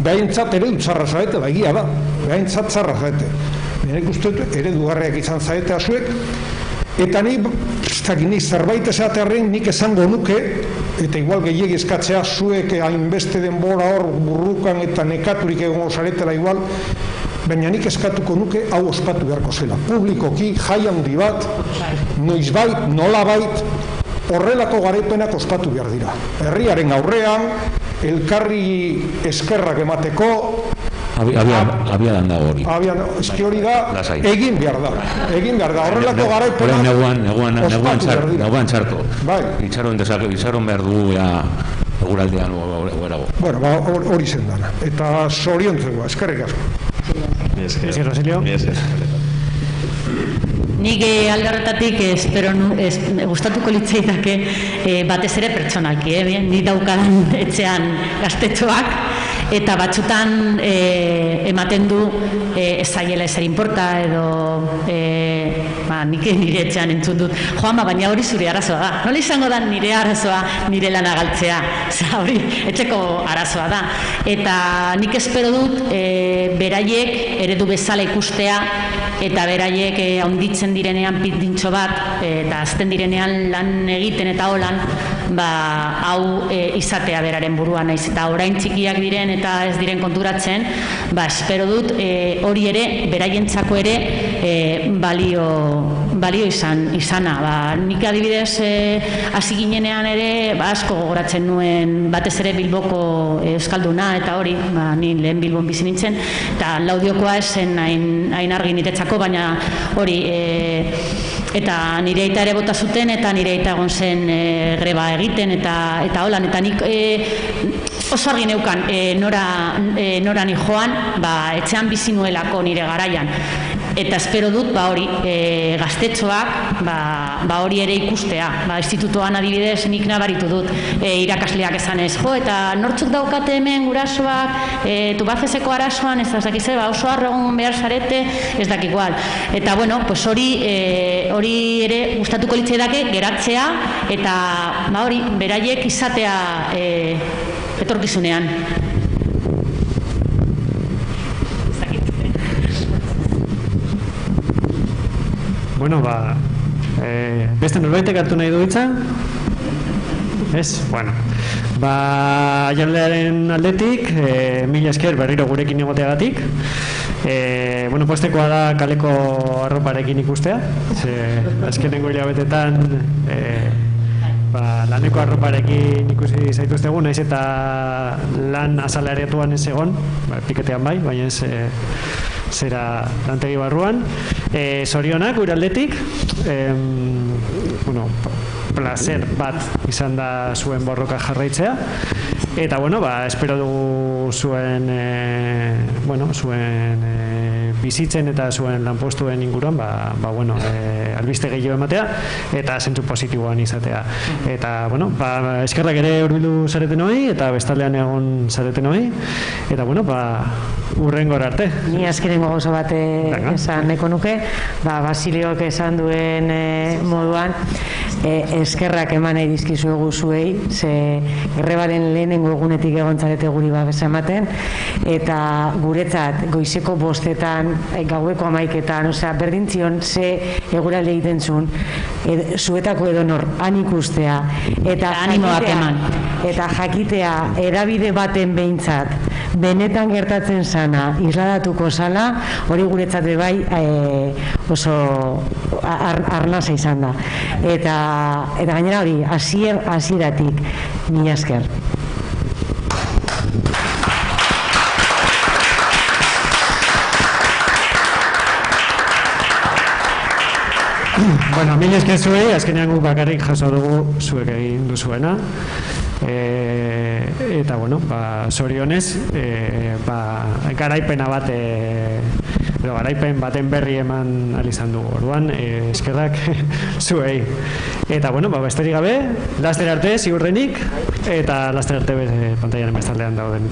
Behaintzat eredu txarra zaretela, egia da, behaintzat txarra zarete. Nik uste dut eredu garriak izan zarete azuek, eta nik zerbait esatearen nik esango nuke, eta igual gehiegi eskatzea zuek hainbeste denbora hor burrukan eta nekaturik egongo zaretela igual, baina nik eskatuko nuke hau ospatu beharko zela. Publikoki, jai handi bat, noizbait, nolabait, horrelako garaipenak ospatu behar dira. Herriaren aurrean, elkarri eskerrak emateko, abiadan dago hori. Eski hori da, egin behar da. Horrelako garaipenak neguan txarto. Itxaron behar du eguraldean gorago. Bueno, hori zen dana. Eta zoriontzegoa, eskerrik asko. Nik alde horretatik gustatuko litzaidake batez ere pertsonalki, ni daukadan etxean gaztetxoak, eta batzutan ematen du ez zaiela ezer inporta edo nik nire etxean entzun dut, baina hori zure arazoa da, nola izango da nire arazoa nire lana galtzea, hori etxeko arazoa da, eta nik espero dut beraiek eredu bezala ikustea eta beraiek handitzen direnean pitintxo bat eta azten direnean lan egiten eta holan hau izatea beraren buruan naiz eta orain txikiak diren eta ez diren konturatzen espero dut hori ere beraientzako ere balio izana nik adibidez hasi ginenean ere asko gogoratzen nuen batez ere Bilboko euskalduna eta hori ni lehen Bilbon bizi nintzen eta Laudiokoa esen hain argi niretzako baina hori eta nire aita ere bota zuten eta nire aita egon zen greba egiten eta holan eta nik oso argi neukan nora ni joan etxean bizi nuelako nire garaian eta espero dut hori gaztetxoak hori ere ikustea institutoan adibidez nik nabaritu dut irakasleak esanez eta nortzuk daukate hemen gurasoak Tubacexeko arazoan ez dakize oso arrogun behar zarete ez dakik igual eta bueno hori ere gustatuko litzaidake geratzea eta hori beraiek izatea etorkizunean. Bueno, beste norbaitek hartu nahi du hitza? Ez? Bueno. Jaulearen aldetik, mila esker berriro gurekin egoteagatik. Bueno, postekoa da kaleko arroparekin ikustea. Azkenengo hilabetetan laneko arroparekin ikusi zaituztegu, naiz eta lan asalariatuan ez egon, piketean bai, baina ez zera lantegi barruan. Zorionak gure aldetik, placer bat izan da zuen borroka jarraitzea eta espero dugu zuen bizitzen eta zuen lanpostuen inguruan albiste gehiago ematea eta zentzu positiboan izatea eta eskerrak ere hurbildu zareten hori eta bestaldean egon zareten hori eta urrengora arte. Ni azkenengo gauza bat esan nahiko nuke, Basiliok esan duen moduan eskerrak eman nahi dizkizuegu zuei, ze grebaren lehenengo egunetik egon zarete guri babesa ematen, eta guretzat goizeko 5:00, gaueko 11:00, berdintzion ze eguraldi egiten zuen, zuetako edonor han ikustea, eta animoak eman. Eta jakitea edabide baten behintzat benetan gertatzen sana isladatuko zala, hori guretzat bai oso arnasa izan da. Eta gainera hori, hasieratik mila esker. Bueno, mila esker zuei, azkenean guk bakarrik jaso dugu zuek egin duzuena. Eta zorionez garaipena bat garaipen baten berri eman izan dugu orduan, eskerrak zuei eta besterik gabe laster arte ziurrenik eta laster arte pantailan bestaldean dauden